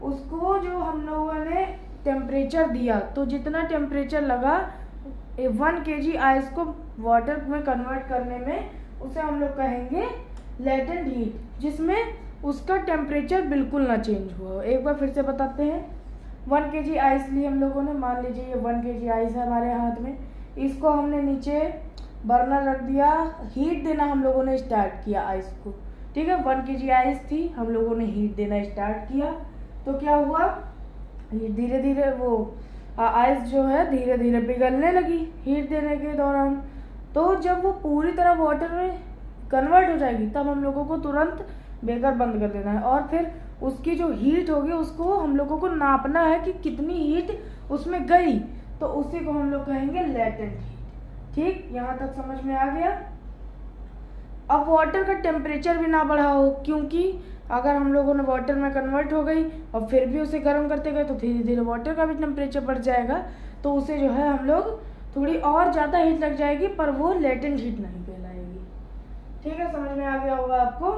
उसको जो हम लोगों ने टेम्परेचर दिया, तो जितना टेम्परेचर लगा 1 kg आइस को वाटर में कन्वर्ट करने में, उसे हम लोग कहेंगे लेटेंट हीट, जिसमें उसका टेम्परेचर बिल्कुल ना चेंज हुआ। एक बार फिर से बताते हैं, 1 kg आइस ली हम लोगों ने, मान लीजिए ये 1 kg आइस है हमारे हाथ में, इसको हमने नीचे बर्नर रख दिया, हीट देना हम लोगों ने स्टार्ट किया आइस को। ठीक है, 1 kg आइस थी, हम लोगों ने हीट देना स्टार्ट किया, तो क्या हुआ, धीरे धीरे वो आइस जो है धीरे धीरे पिघलने लगी हीट देने के दौरान। तो जब वो पूरी तरह वाटर में कन्वर्ट हो जाएगी तब हम लोगों को तुरंत बेकर बंद कर देना है, और फिर उसकी जो हीट होगी उसको हम लोगों को नापना है कि कितनी हीट उसमें गई, तो उसी को हम लोग कहेंगे लेटेंट हीट। ठीक, यहाँ तक समझ में आ गया। अब वाटर का टेम्परेचर भी ना बढ़ा हो, क्योंकि अगर हम लोगों ने वाटर में कन्वर्ट हो गई और फिर भी उसे गर्म करते गए तो धीरे धीरे वाटर का भी टेम्परेचर बढ़ जाएगा, तो उसे जो है हम लोग थोड़ी और ज़्यादा हीट लग जाएगी, पर वो लेटेंट हीट नहीं कहलाएगी। ठीक है, समझ में आ गया होगा आपको।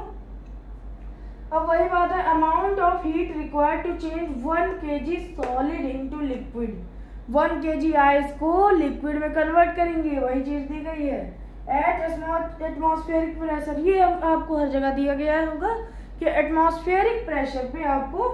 अब वही बात है, amount of heat required to change 1 kg solid into liquid, 1 kg ice को लिक्विड में कन्वर्ट करेंगे, वही चीज दी गई है। एट एटमॉस्फेरिक प्रेशर, ये आपको हर जगह दिया गया होगा कि एटमॉस्फेरिक प्रेशर पे आपको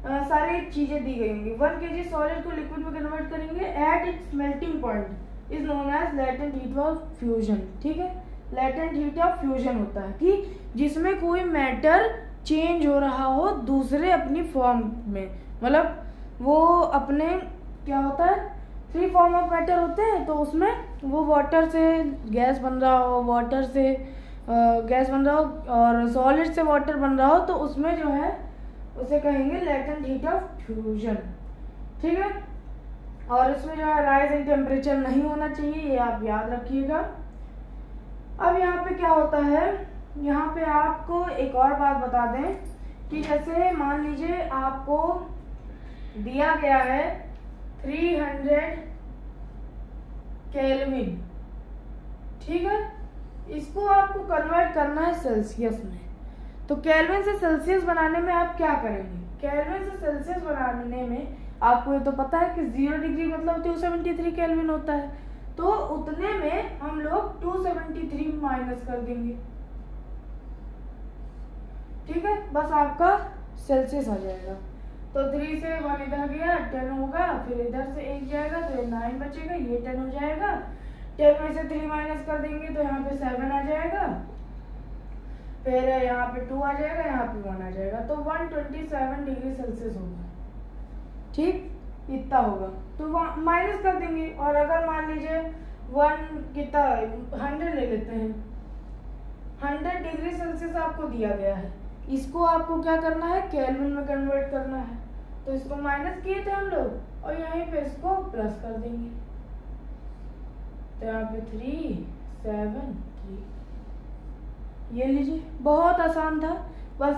सारी चीजें दी गई होंगी। 1 kg सॉलिड को लिक्विड में कन्वर्ट करेंगे at its melting point is known as latent heat of fusion. ठीक है, लेटेंट हीट ऑफ फ्यूजन होता है कि जिसमें कोई मैटर चेंज हो रहा हो दूसरे अपनी फॉर्म में, मतलब वो अपने क्या होता है 3 फॉर्म ऑफ मैटर होते हैं, तो उसमें वो वाटर से गैस बन रहा हो, वाटर से गैस बन रहा हो और सॉलिड से वाटर बन रहा हो, तो उसमें जो है उसे कहेंगे लेटेंट हीट ऑफ फ्यूजन। ठीक है, और इसमें जो है राइज इन टेम्परेचर नहीं होना चाहिए, ये आप याद रखिएगा। अब यहाँ पे क्या होता है, यहाँ पे आपको एक और बात बता दें कि जैसे मान लीजिए आपको दिया गया है 300 केल्विन, ठीक है, इसको आपको कन्वर्ट करना है सेल्सियस में। तो केल्विन से सेल्सियस बनाने में आप क्या करेंगे, केल्विन से सेल्सियस बनाने में आपको ये तो पता है कि 0 डिग्री मतलब 273 केल्विन होता है, तो उतने में हम लोग 273 माइनस कर देंगे। ठीक है, बस आपका सेल्सियस आ जाएगा। तो 3 से 1 इधर गया 10 होगा, फिर इधर से 1 जाएगा तो 9 बचेगा, ये 10 हो जाएगा। 10 में से 3 माइनस कर देंगे तो यहाँ पे 7 आ जाएगा, फिर यहाँ पे 2 आ जाएगा, यहाँ पे 1 आ जाएगा, तो 127 डिग्री सेल्सियस होगा। ठीक, इतना होगा, तो माइनस कर देंगे। और अगर मान लीजिए 100 ले लेते हैं, 100 डिग्री सेल्सियस आपको दिया गया है, इसको आपको क्या करना है केल्विन में कन्वर्ट करना है, तो इसको माइनस किए थे हम लोग और यहीं पे इसको प्लस कर देंगे, तो यहाँ पे 3 7 3, ये लीजिए, बहुत आसान था, बस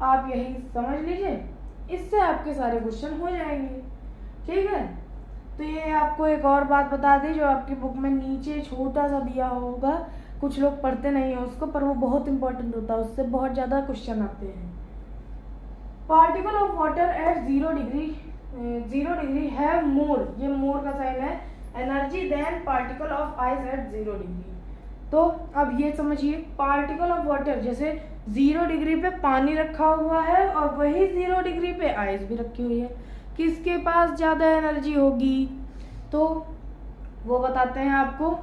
आप यही समझ लीजिए, इससे आपके सारे क्वेश्चन हो जाएंगे। ठीक है, तो ये आपको एक और बात बता दी जो आपकी बुक में नीचे छोटा सा दिया होगा, कुछ लोग पढ़ते नहीं है उसको, पर वो बहुत इंपॉर्टेंट होता है, उससे बहुत ज़्यादा क्वेश्चन आते हैं। Particle of water at 0 degree have more, ये मोर का साइन है, energy than particle of ice at 0 degree. तो अब ये समझिए, पार्टिकल ऑफ वाटर जैसे 0 डिग्री पे पानी रखा हुआ है और वही 0 डिग्री पे आइस भी रखी हुई है। किसके पास ज़्यादा एनर्जी होगी? तो वो बताते हैं आपको।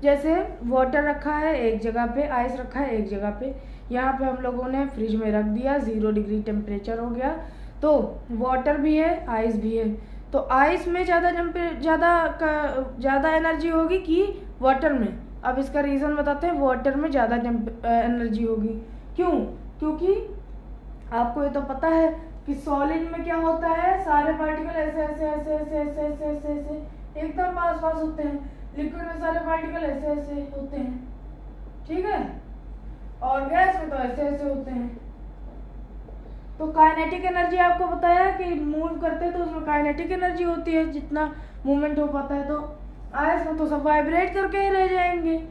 जैसे वाटर रखा है एक जगह पे, आइस रखा है एक जगह पे, यहाँ पे हम लोगों ने फ्रिज में रख दिया, 0 डिग्री टेम्परेचर हो गया, तो वाटर भी है आइस भी है, तो आइस में ज़्यादा एनर्जी होगी कि वाटर में? अब इसका रीज़न बताते हैं, वाटर में ज़्यादा एनर्जी होगी। क्यों? क्योंकि आपको ये तो पता है कि सॉलिड में क्या होता है, सारे पार्टिकल ऐसे ऐसे ऐसे ऐसे ऐसे ऐसे ऐसे ऐसे एकदम पास पास होते हैं। लिक्विड में सारे पार्टिकल ऐसे ऐसे होते हैं, ठीक है, और गैस में तो ऐसे ऐसे होते हैं। तो काइनेटिक एनर्जी आपको बताया कि मूव करते हैं तो उसमें काइनेटिक एनर्जी होती है, जितना मूवमेंट हो पाता है। तो आइस में तो सब वाइब्रेट करके ही रह जाएंगे,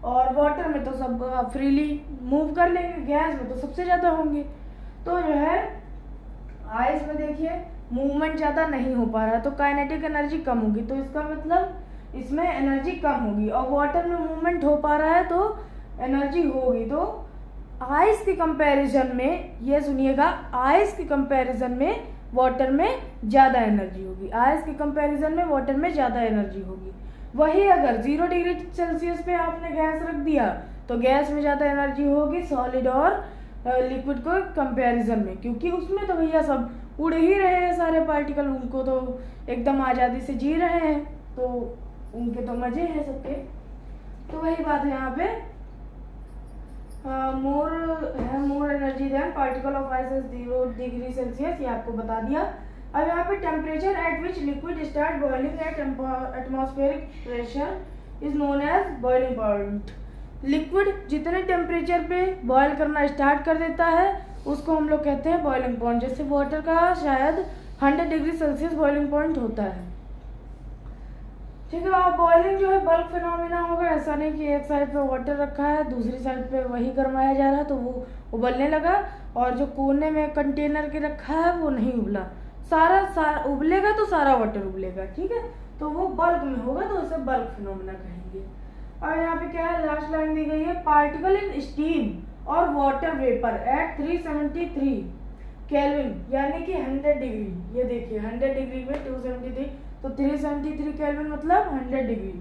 और वाटर में तो सब फ्रीली मूव कर लेंगे, गैस में तो सबसे ज़्यादा होंगे। तो जो है आइस में देखिए मूवमेंट ज़्यादा नहीं हो पा रहा है, तो काइनेटिक एनर्जी कम होगी, तो इसका मतलब इसमें एनर्जी कम होगी। और वाटर में मूवमेंट हो पा रहा है तो एनर्जी होगी। तो आइस के कंपैरिजन में, ये सुनिएगा, आइस के कंपैरिजन में वाटर में ज़्यादा एनर्जी होगी, आइस के कंपैरिजन में वाटर में ज़्यादा एनर्जी होगी। वही अगर 0 डिग्री सेल्सियस पे आपने गैस रख दिया तो गैस में ज़्यादा एनर्जी होगी सॉलिड और लिक्विड को कंपैरिजन में, क्योंकि उसमें तो भैया सब उड़ ही रहे हैं सारे पार्टिकल, उनको तो एकदम आज़ादी से जी रहे हैं, तो उनके तो मज़े हैं सबके। तो वही बात है यहाँ पे, more energy than particle of ice at 0 degree celsius, ये आपको बता दिया। अब यहाँ पे temperature at which liquid start boiling at atmospheric pressure is known as boiling point. Liquid जितने टेम्परेचर पे बॉयल करना स्टार्ट कर देता है उसको हम लोग कहते हैं बॉइलिंग पॉइंट। जैसे वाटर का शायद 100 डिग्री सेल्सियस बॉइलिंग पॉइंट होता है, ठीक है। और बॉइलिंग जो है बल्क फिनोमिना होगा, ऐसा नहीं कि एक साइड पे वाटर रखा है दूसरी साइड पे वही गरमाया जा रहा है तो वो उबलने लगा, और जो कोने में कंटेनर के रखा है वो नहीं उबला, सारा उबलेगा तो सारा वाटर उबलेगा, ठीक है, तो वो बल्क में होगा, तो उसे बल्क फिनोमिना कहेंगे। और यहाँ पे क्या है, लास्ट लाइन दी गई है, पार्टिकल इन स्टीम और वाटर वेपर एट 373 केल्विन, यानी कि 100 डिग्री, ये देखिए 100 डिग्री में 273, तो 373 केल्विन मतलब 100 डिग्री,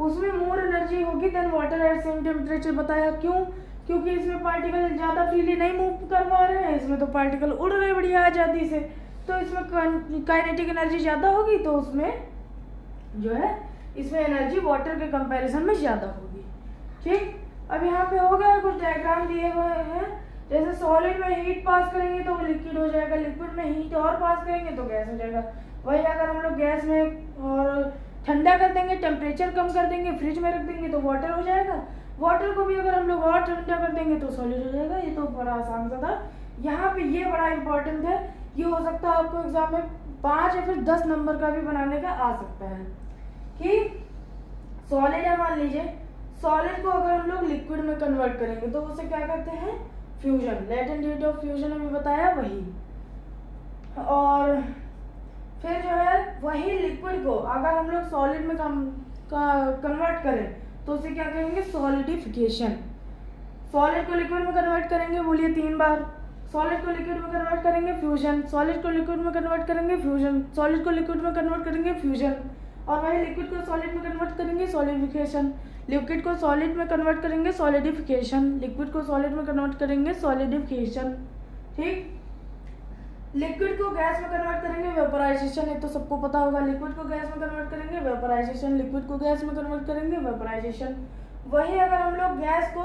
उसमें मोर एनर्जी होगी than water at same temperature. बताया क्यों? क्योंकि इसमें पार्टिकल ज़्यादा फ्रीली नहीं मूव कर पा रहे हैं, इसमें तो पार्टिकल उड़ रहे बढ़िया आज़ादी से, तो इसमें काइनेटिक एनर्जी ज़्यादा होगी, तो उसमें जो है इसमें एनर्जी वाटर के कंपैरिजन में ज़्यादा होगी, ठीक। अब यहाँ पे हो गया, कुछ डायग्राम दिए हुए हैं, जैसे सॉलिड में हीट पास करेंगे तो वो लिक्विड हो जाएगा, लिक्विड में हीट और पास करेंगे तो गैस हो जाएगा। वही अगर हम लोग गैस में और ठंडा कर देंगे, टेम्परेचर कम कर देंगे, फ्रिज में रख देंगे तो वाटर हो जाएगा, वाटर को भी अगर हम लोग और ठंडा कर देंगे तो सॉलिड हो जाएगा। ये तो बड़ा आसान सा था। यहाँ पे ये बड़ा इंपॉर्टेंट है, ये हो सकता है आपको एग्जाम में 5 या फिर 10 नंबर का भी बनाने का आ सकता है कि सॉलिड है, मान लीजिए सॉलिड को अगर हम लोग लिक्विड में कन्वर्ट करेंगे तो उसे क्या कहते हैं, fusion. Latent heat of fusion अभी बताया वही। और फिर जो है वही लिक्विड को अगर हम लोग सॉलिड में कन्वर्ट करें तो उसे क्या कहेंगे, सॉलिडिफिकेशन। सॉलिड को लिक्विड में कन्वर्ट करेंगे, बोलिए 3 बार, सॉलिड को लिक्विड में कन्वर्ट करेंगे फ्यूजन, सॉलिड को लिक्विड में कन्वर्ट करेंगे फ्यूजन, सॉलिड को लिक्विड में कन्वर्ट करेंगे फ्यूजन, और वही लिक्विड को सॉलिड में कन्वर्ट करेंगे सॉलिडिफिकेशन, लिक्विड को सॉलिड में कन्वर्ट करेंगे सॉलिडिफिकेशन, लिक्विड को सॉलिड में कन्वर्ट करेंगे सॉलिडिफिकेशन, ठीक। लिक्विड को गैस में कन्वर्ट करेंगे वेपोराइजेशन, ये तो सबको पता होगा, लिक्विड को गैस में कन्वर्ट करेंगे वेपोराइजेशन, लिक्विड को गैस में कन्वर्ट करेंगे वेपोराइजेशन। वही अगर हम लोग गैस को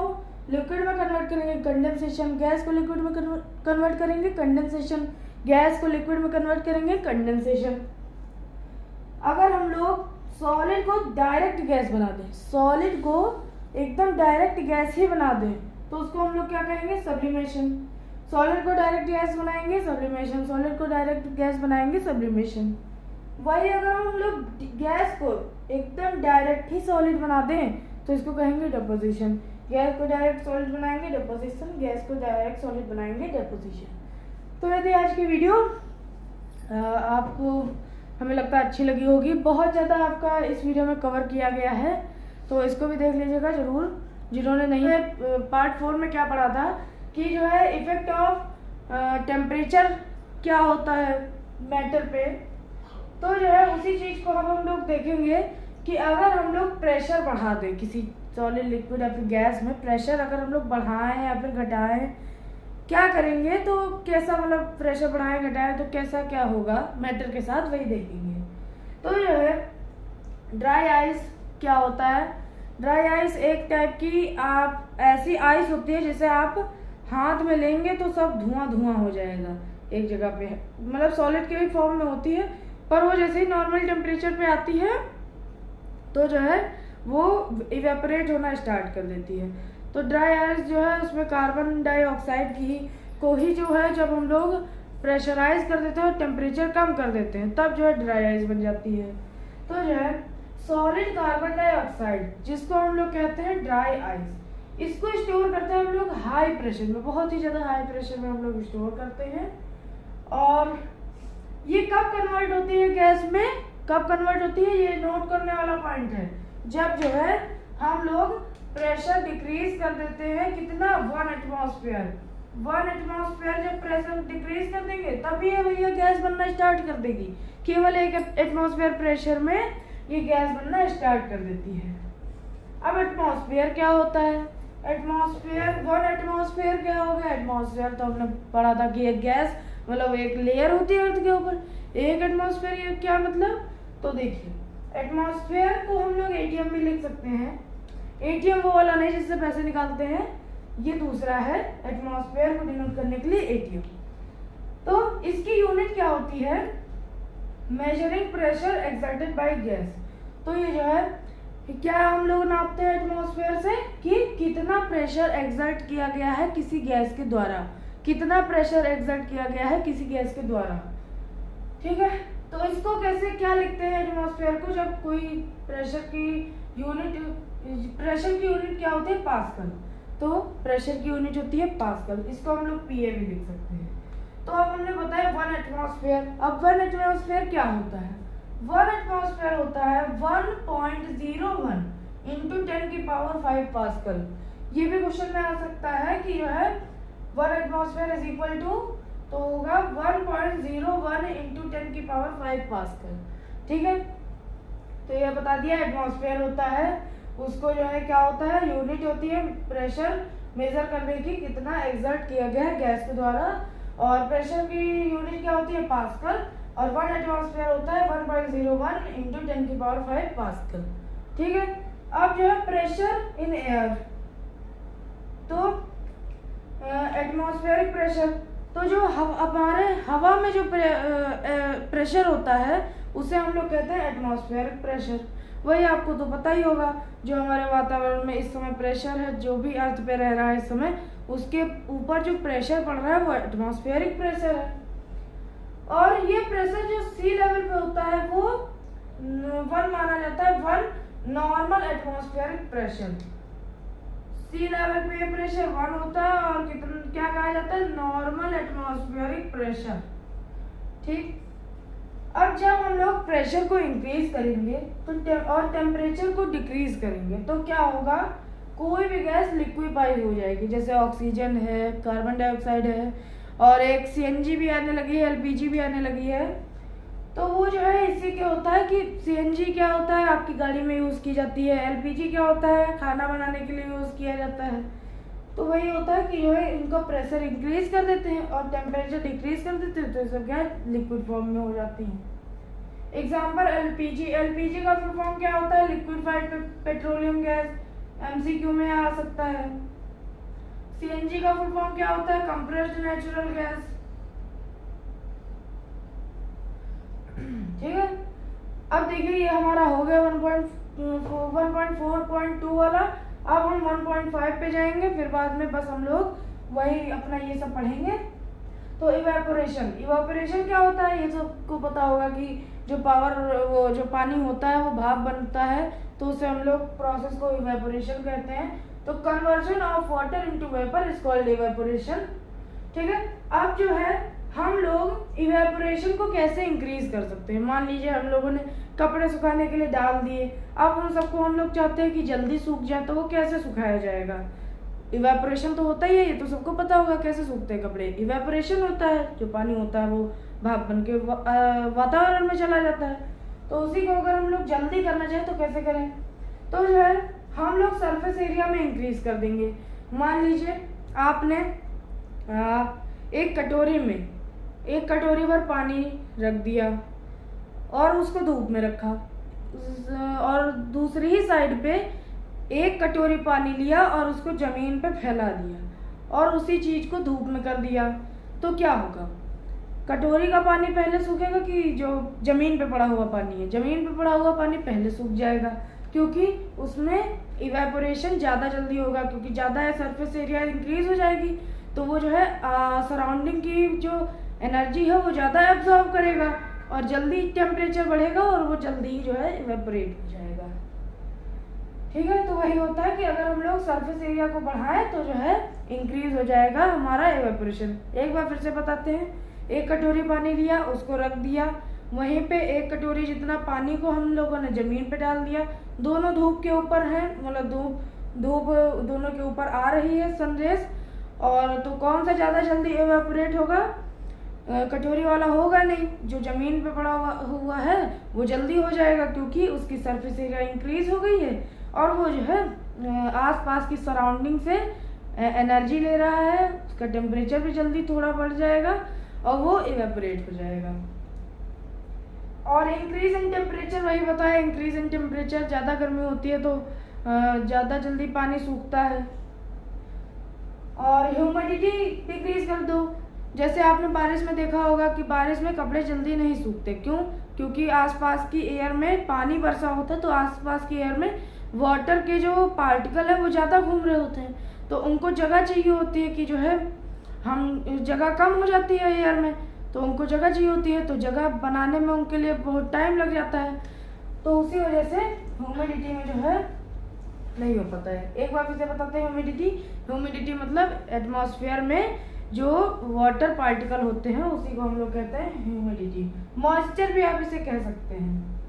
लिक्विड में कन्वर्ट करेंगे कंडेंसेशन, गैस को लिक्विड में कन्वर्ट करेंगे कंडेंसेशन, गैस को लिक्विड में कन्वर्ट करेंगे कंडेंसेशन। अगर हम लोग सॉलिड को डायरेक्ट गैस बना दें, सॉलिड को एकदम डायरेक्ट गैस ही बना दें तो उसको हम लोग क्या कहेंगे, सब्लिमेशन। सॉलिड को डायरेक्ट गैस बनाएंगे सब्लिमेशन, सॉलिड को डायरेक्ट गैस बनाएंगे सब्लिमेशन। वही अगर हम लोग गैस को एकदम डायरेक्ट ही सॉलिड बना दें तो इसको कहेंगे डिपोजिशन। गैस को डायरेक्ट सॉलिड बनाएंगे डिपोजिशन, गैस को डायरेक्ट सॉलिड बनाएंगे डिपोजिशन। तो यदि आज की वीडियो आपको हमें लगता है अच्छी लगी होगी, बहुत ज़्यादा आपका इस वीडियो में कवर किया गया है, तो इसको भी देख लीजिएगा ज़रूर। जिन्होंने नहीं है, पार्ट 4 में क्या पढ़ा था कि जो है इफेक्ट ऑफ टेम्परेचर क्या होता है मैटर पे। तो जो है उसी चीज़ को हम लोग देखेंगे कि अगर हम लोग प्रेशर बढ़ा दें किसी सॉलिड, लिक्विड या फिर गैस में, प्रेशर अगर हम लोग बढ़ाएं या फिर घटाएं, क्या करेंगे, तो कैसा, मतलब प्रेशर बढ़ाएं घटाएं तो कैसा क्या होगा मैटर के साथ, वही देखेंगे। तो जो है ड्राई आइस क्या होता है। ड्राई आइस एक टाइप की आप ऐसी आइस होती है जिसे आप हाथ में लेंगे तो सब धुआं धुआं हो जाएगा एक जगह पे, मतलब सॉलिड के फॉर्म में होती है, पर वो जैसे ही नॉर्मल टेम्परेचर पे आती है तो जो है वो इवेपोरेट होना स्टार्ट कर देती है। तो ड्राई आइस जो है उसमें कार्बन डाइऑक्साइड को ही जो है जब हम लोग प्रेशराइज कर देते हैं, टेम्परेचर कम कर देते हैं, तब जो है ड्राई आइस बन जाती है। तो जो है सॉलिड कार्बन डाइऑक्साइड जिसको हम लोग कहते हैं ड्राई आइस, इसको स्टोर करते हैं हम लोग हाई प्रेशर में, बहुत ही ज़्यादा हाई प्रेशर में हम लोग स्टोर करते हैं। और ये कब कन्वर्ट होती है गैस में, कब कन्वर्ट होती है, ये नोट करने वाला पॉइंट है, जब जो है हम लोग प्रेशर डिक्रीज कर देते हैं, कितना, 1 एटमॉस्फेयर। 1 एटमॉस्फेयर जब प्रेशर डिक्रीज कर देंगे तब ये भैया गैस बनना स्टार्ट कर देगी। केवल 1 एटमॉस्फेयर प्रेशर में ये गैस बनना स्टार्ट कर देती है। अब एटमॉस्फेयर क्या होता है, एटमॉस्फेयर, 1 एटमॉस्फेयर क्या हो गया, एटमॉस्फेयर तो हमने पढ़ा था कि एक गैस, मतलब एक लेयर होती है अर्थ के ऊपर। 1 एटमॉस्फेयर ये क्या मतलब, तो देखिए एटमॉस्फेयर को हम लोग एटीएम भी लिख सकते हैं। एटीएम वो वाला नहीं जिससे पैसे निकालते हैं, ये दूसरा है एटमॉस्फेयर को डिनोट करने के लिए एटीएम। तो इसकी यूनिट क्या होती है, measuring pressure exerted by gas. तो ये जो है क्या हम लोग नापते हैं एटमॉस्फेयर से कि कितना प्रेशर एक्सर्ट किया गया है किसी गैस के द्वारा, कितना प्रेशर एक्सर्ट किया गया है किसी गैस के द्वारा, ठीक है। तो इसको कैसे क्या लिखते हैं एटमॉस्फेयर को, जब कोई प्रेशर की यूनिट क्या होती है, पास्कल। तो प्रेशर की यूनिट होती है पास्कल, इसको हम लोग पीए भी लिख सकते हैं। तो अब हमने बताया 1 एटमॉस्फेयर। अब 1 एटमॉस्फेयर क्या होता है, 1 एटमॉस्फेयर होता है 1.01 इंटू 10 की पावर 5 पास्कल। ये भी क्वेश्चन में आ सकता है कि जो है 1 एटमॉस्फेयर इज इक्वल टू, तो होगा 1.01 इंटू 10 की पावर 5 पास्कल, ठीक है। तो ये बता दिया एटमॉस्फेयर होता है, उसको जो है क्या होता है, यूनिट होती है प्रेशर मेजर करने की, कितना एक्सर्ट किया गया है गैस के द्वारा, और प्रेशर की यूनिट क्या होती है, पास्कल, और 1 एटमॉस्फेयर होता है 1.01 इंटू 10 की पावर 5 पास्कल, ठीक है। अब जो है प्रेशर इन एयर, तो एटमॉस्फेरिक प्रेशर, तो जो हमारे हवा में जो प्रेशर होता है उसे हम लोग कहते हैं एटमॉस्फेरिक प्रेशर। वही आपको तो पता ही होगा, जो हमारे वातावरण में इस समय प्रेशर है, जो भी अर्थ पे रह रहा है इस समय, उसके ऊपर जो प्रेशर पड़ रहा है वो एटमॉस्फेरिक प्रेशर है। और ये प्रेशर जो सी लेवल पे होता है वो 1 माना जाता है, 1 नॉर्मल एटमॉस्फेरिक प्रेशर। सी लेवल पे प्रेशर 1 होता है और कितना क्या कहा जाता है, नॉर्मल एटमॉस्फेरिक प्रेशर, ठीक। अब जब हम लोग प्रेशर को इंक्रीज करेंगे तो और टेम्परेचर को डिक्रीज करेंगे तो क्या होगा, कोई भी गैस लिक्विफाई हो जाएगी, जैसे ऑक्सीजन है, कार्बन डाइऑक्साइड है, और एक सीएनजी भी आने लगी है, एलपीजी भी आने लगी है। तो वो जो है इसी क्या होता है कि सीएनजी क्या होता है, आपकी गाड़ी में यूज़ की जाती है, एलपीजी क्या होता है, खाना बनाने के लिए यूज़ किया जाता है। तो वही होता है कि जो है इनका प्रेशर इंक्रीज कर देते हैं और टेम्परेचर डिक्रीज कर देते हैं, तो सब क्या लिक्विड फॉर्म में हो जाती हैं। एग्जाम्पल एलपीजी, एलपीजी का फुल फॉर्म क्या होता है, लिक्विफाइड पेट्रोलियम गैस, एमसीक्यू में आ सकता है। सीएनजी का फुल फॉर्म क्या होता है, कंप्रेस्ड नेचुरल गैस, ठीक है। अब देखिए ये हमारा हो गया 1.4.2 वाला। अब हम 1.5 पे जाएंगे, फिर बाद में बस हम लोग वही अपना ये सब पढ़ेंगे। तो इवेपोरेशन, इवेपोरेशन क्या होता है, ये सबको पता होगा कि जो वो जो पानी होता है वो भाप बनता है, तो उसे हम लोग प्रोसेस को इवेपोरेशन कहते हैं। तो conversion of water into vapour is called evaporation, ठीक है। अब जो है हम लोग इवेपोरेशन को कैसे इंक्रीज कर सकते हैं। मान लीजिए हम लोगों ने कपड़े सुखाने के लिए डाल दिए, अब उन सबको हम लोग चाहते हैं कि जल्दी सूख जाए, तो वो कैसे सुखाया जाएगा। इवेपोरेशन तो होता ही है, ये तो सबको पता होगा कैसे सूखते हैं कपड़े। इवेपोरेशन होता है, जो पानी होता है वो भाप बन के वातावरण में चला जाता है। तो उसी को अगर हम लोग जल्दी करना चाहें तो कैसे करें, तो जो है हम लोग सरफेस एरिया में इंक्रीज कर देंगे। मान लीजिए आपने एक कटोरी भर पानी रख दिया और उसको धूप में रखा, और दूसरी ही साइड पे एक कटोरी पानी लिया और उसको जमीन पे फैला दिया और उसी चीज को धूप में कर दिया, तो क्या होगा। कटोरी का पानी पहले सूखेगा कि जो जमीन पे पड़ा हुआ पानी है। जमीन पे पड़ा हुआ पानी पहले सूख जाएगा, क्योंकि उसमें इवेपोरेशन ज़्यादा जल्दी होगा, क्योंकि ज़्यादा सरफेस एरिया इंक्रीज हो जाएगी, तो वो जो है सराउंडिंग की जो एनर्जी है वो ज़्यादा एब्जॉर्ब करेगा और जल्दी टेम्परेचर बढ़ेगा और वो जल्दी ही जो है इवेपोरेट हो जाएगा। ठीक है, तो वही होता है कि अगर हम लोग सरफेस एरिया को बढ़ाएं तो जो है इंक्रीज हो जाएगा हमारा इवेपोरेशन। एक बार फिर से बताते हैं। एक कटोरी पानी लिया, उसको रख दिया, वहीं पे एक कटोरी जितना पानी को हम लोगों ने जमीन पे डाल दिया। दोनों धूप के ऊपर हैं, मतलब धूप दोनों के ऊपर आ रही है सनरेज, और तो कौन सा ज़्यादा जल्दी इवेपोरेट होगा, कटोरी वाला होगा नहीं। जो जमीन पे पड़ा हुआ है वो जल्दी हो जाएगा, क्योंकि उसकी सरफेस एरिया इंक्रीज हो गई है और वो जो है आसपास की सराउंडिंग से एनर्जी ले रहा है, उसका टेम्परेचर भी जल्दी थोड़ा बढ़ जाएगा और वो इवेपोरेट हो जाएगा। और इंक्रीज इन टेम्परेचर, वही बताया, इंक्रीज इन टेम्परेचर, ज़्यादा गर्मी होती है तो ज़्यादा जल्दी पानी सूखता है। और ह्यूमिडिटी डिक्रीज कर दो। जैसे आपने बारिश में देखा होगा कि बारिश में कपड़े जल्दी नहीं सूखते, क्यों, क्योंकि आसपास की एयर में पानी बरसा होता है, तो आसपास की एयर में वाटर के जो पार्टिकल है वो ज़्यादा घूम रहे होते हैं, तो उनको जगह चाहिए होती है कि जो है हम जगह कम हो जाती है एयर में, तो उनको जगह चाहिए होती है, तो जगह बनाने में उनके लिए बहुत टाइम लग जाता है, तो उसी वजह से ह्यूमिडिटी में जो है नहीं हो पाता है। एक बार फिर से बताते हैं ह्यूमिडिटी मतलब एटमॉस्फेयर में जो वाटर पार्टिकल होते हैं उसी को हम लोग कहते हैं ह्यूमिडिटी। मॉइस्चर भी आप इसे कह सकते हैं।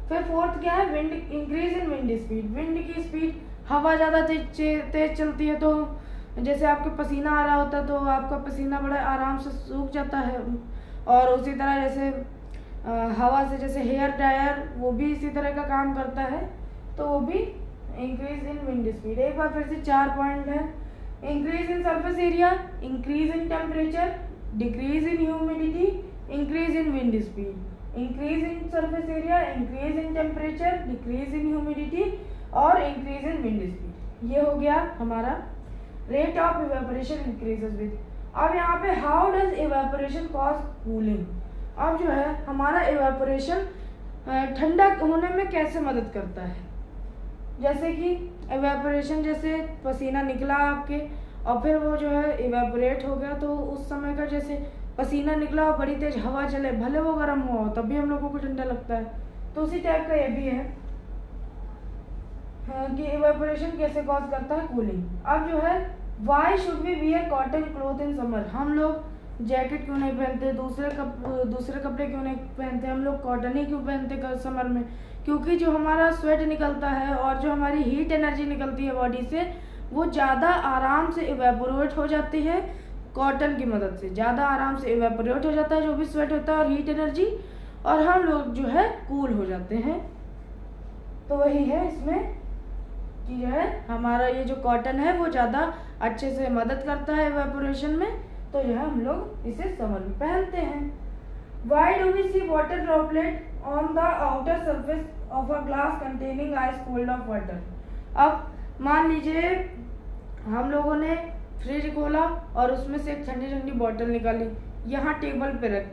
फिर फोर्थ क्या है, wind, increase in wind speed. Wind की स्पीड, हवा ज़्यादा तेज चलती है तो जैसे आपके पसीना आ रहा होता है तो आपका पसीना बड़ा आराम से सूख जाता है, और उसी तरह जैसे हवा से जैसे हेयर ड्रायर वो भी इसी तरह का काम करता है, तो वो भी इंक्रीज इन विंड स्पीड। एक बार फिर से 4 पॉइंट है, increase in surface area, increase in temperature, decrease in humidity, increase in wind speed. Increase in surface area, increase in temperature, decrease in humidity और इंक्रीज इन विंड स्पीड। ये हो गया हमारा rate of evaporation increases with. अब यहाँ पे how does evaporation cause cooling. अब जो है हमारा इवेपोरेशन ठंडा होने में कैसे मदद करता है। जैसे कि इवेपोरेशन, जैसे पसीना निकला आपके और फिर वो जो है इवेपोरेट हो गया, तो उस समय का जैसे पसीना निकला और बड़ी तेज हवा चले, भले वो गर्म हुआ हो तब भी हम लोगों को ठंडा लगता है, तो उसी टाइप का ये भी है कि इवेपोरेशन कैसे कॉज करता है कूलिंग। अब जो है why should we wear cotton cloth in summer. हम लोग जैकेट क्यों नहीं पहनते, दूसरे कपड़े क्यों नहीं पहनते, हम लोग कॉटन ही क्यों पहनते समर में, क्योंकि जो हमारा स्वेट निकलता है और जो हमारी हीट एनर्जी निकलती है बॉडी से वो ज़्यादा आराम से इवेपोरेट हो जाती है कॉटन की मदद से, ज़्यादा आराम से इवेपोरेट हो जाता है जो भी स्वेट होता है और हीट एनर्जी, और हम लोग जो है कूल हो जाते हैं। तो वही है इसमें कि जो है हमारा ये जो कॉटन है वो ज़्यादा अच्छे से मदद करता है इवेपोरेशन में, तो जो है हम लोग इसे समर में पहनते हैं। Why do we see water droplet on the outer surface of a glass containing ice cold of water. अब मान लीजिए हम लोगों ने फ्रिज खोला और उसमें से एक ठंडी ठंडी बॉटल निकाली, यहाँ टेबल पे रख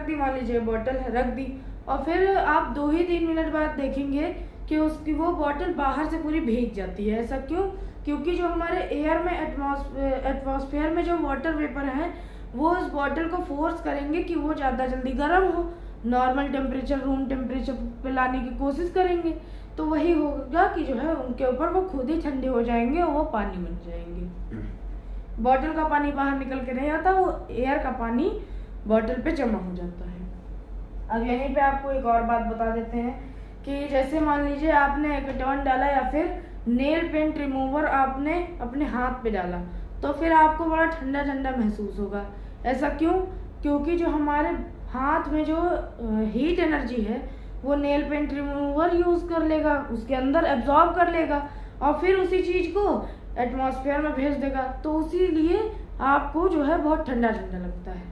दी, मान लीजिए बॉटल रख दी, और फिर आप 2 ही 3 मिनट बाद देखेंगे कि उसकी वो बॉटल बाहर से पूरी भीग जाती है। ऐसा क्यों? क्योंकि जो हमारे एयर में एटमॉस्फेयर में जो वाटर वेपर हैं वो उस बॉटल को फोर्स करेंगे कि वो ज़्यादा जल्दी गर्म हो, नॉर्मल टेम्परेचर, रूम टेम्परेचर पे लाने की कोशिश करेंगे, तो वही होगा कि जो है उनके ऊपर वो खुद ही ठंडे हो जाएंगे और वो पानी बन जाएंगे। बॉटल का पानी बाहर निकल के नहीं आता, वो एयर का पानी बॉटल पे जमा हो जाता है। अब यहीं पे आपको एक और बात बता देते हैं कि जैसे मान लीजिए आपने एक्टॉन डाला या फिर नेल पेंट रिमूवर आपने अपने हाथ पे डाला, तो फिर आपको बड़ा ठंडा ठंडा महसूस होगा। ऐसा क्यों? क्योंकि जो हमारे हाथ में जो हीट एनर्जी है वो नेल पेंट रिमूवर यूज़ कर लेगा, उसके अंदर एब्जॉर्ब कर लेगा और फिर उसी चीज़ को एटमॉस्फेयर में भेज देगा, तो उसी लिए आपको जो है बहुत ठंडा ठंडा लगता है।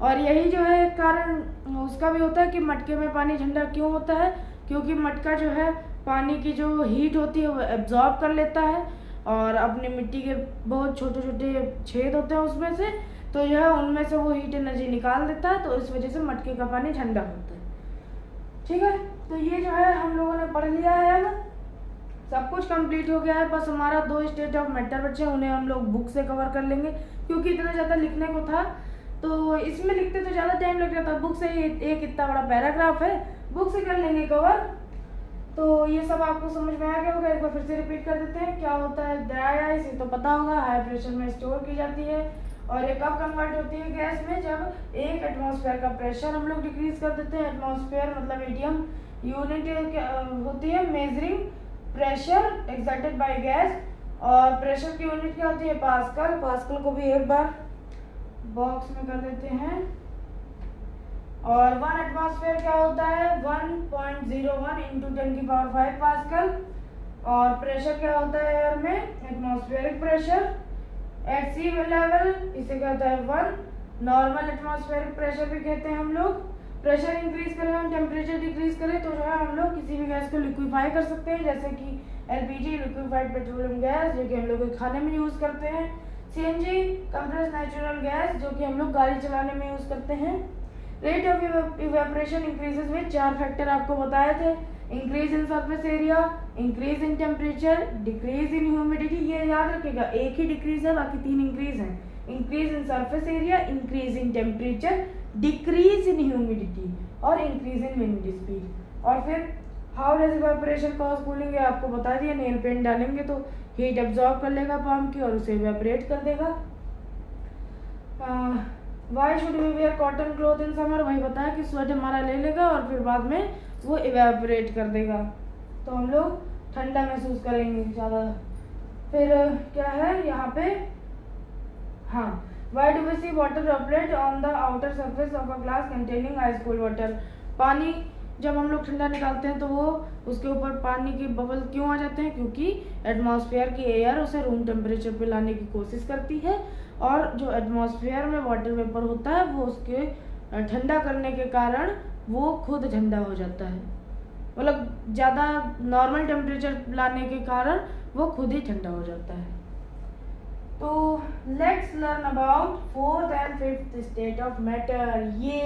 और यही जो है कारण उसका भी होता है कि मटके में पानी ठंडा क्यों होता है, क्योंकि मटका जो है पानी की जो हीट होती है वो एब्जॉर्ब कर लेता है और अपने मिट्टी के बहुत छोटे छोटे छेद होते हैं उसमें से, तो जो है उनमें से वो हीट एनर्जी निकाल देता है, तो इस वजह से मटके का पानी ठंडा होता है। ठीक है, तो ये जो है हम लोगों ने पढ़ लिया है, अब सब कुछ कंप्लीट हो गया है। बस हमारा 2 स्टेट ऑफ मैटर बचे, उन्हें हम लोग बुक से कवर कर लेंगे, क्योंकि इतना ज़्यादा लिखने को था तो इसमें लिखते तो ज़्यादा टाइम लग जाता। बुक से ही एक इतना बड़ा पैराग्राफ है, बुक से कर लेंगे कवर। तो ये सब आपको समझ में आ गया होगा। एक बार फिर से रिपीट कर देते हैं। क्या होता है ड्राई आइस, ये तो पता होगा, हाई प्रेशर में स्टोर की जाती है और ये कब कन्वर्ट होती है गैस में, जब 1 एटमॉस्फेयर का प्रेशर हम लोग डिक्रीज कर देते हैं। एटमॉस्फेयर मतलब एटीएम यूनिट होती है measuring pressure exerted by gas, और प्रेशर की यूनिट क्या होती है पास्कल। पास्कल को भी एक बार बॉक्स में कर देते हैं। और 1 एटमॉस्फेयर क्या होता है 1.01 इंटू 10⁵ पास्कल। और प्रेशर क्या होता है एयर में atmospheric pressure at sea level, इसे कहता है 1। नॉर्मल एटमॉस्फेरिक प्रेशर भी कहते हैं हम लोग। प्रेशर इंक्रीज करें और टेम्परेचर डिक्रीज करें तो जो है हम लोग किसी भी गैस को लिक्विफाई कर सकते हैं, जैसे कि एलपीजी लिक्विफाइड पेट्रोलियम गैस जो कि हम लोग खाने में यूज़ करते हैं, सीएनजी कंप्रेस्ड नेचुरल गैस जो कि हम लोग गाड़ी चलाने में यूज़ करते हैं। रेट ऑफ इवेपोरेशन इंक्रीजेस में 4 फैक्टर आपको बताए थे। Increase in surface area, increase in temperature, decrease in humidity. ये याद रखिएगा, एक ही डिक्रीज है बाकी 3 इंक्रीज हैं। Increase in surface area, increase in temperature, decrease in humidity और इंक्रीज इन विंड स्पीड। और फिर how does evaporation cause cooling, ये आपको बता दिया। नेल पेंट डालेंगे तो हीट एब्जॉर्ब कर लेगा पाम की और उसे इवेपोरेट कर देगा। Why should we wear cotton cloth in summer, वही बताया कि स्वेट हमारा ले लेगा और फिर बाद में वो इवेपोरेट कर देगा, तो हम लोग ठंडा महसूस करेंगे ज़्यादा। फिर क्या है यहाँ पे, हाँ, why do we see water droplet on the outer surface of a glass containing ice cold water. पानी जब हम लोग ठंडा निकालते हैं तो वो उसके ऊपर पानी के बबल क्यों आ जाते हैं, क्योंकि एटमॉस्फेयर की एयर उसे रूम टेम्परेचर पे लाने की कोशिश करती है और जो एटमॉस्फेयर में वाटर वेपर होता है वो उसके ठंडा करने के कारण वो खुद ठंडा हो जाता है, मतलब ज़्यादा नॉर्मल टेम्परेचर लाने के कारण वो खुद ही ठंडा हो जाता है। तो let's learn about 4th and 5th state of matter. ये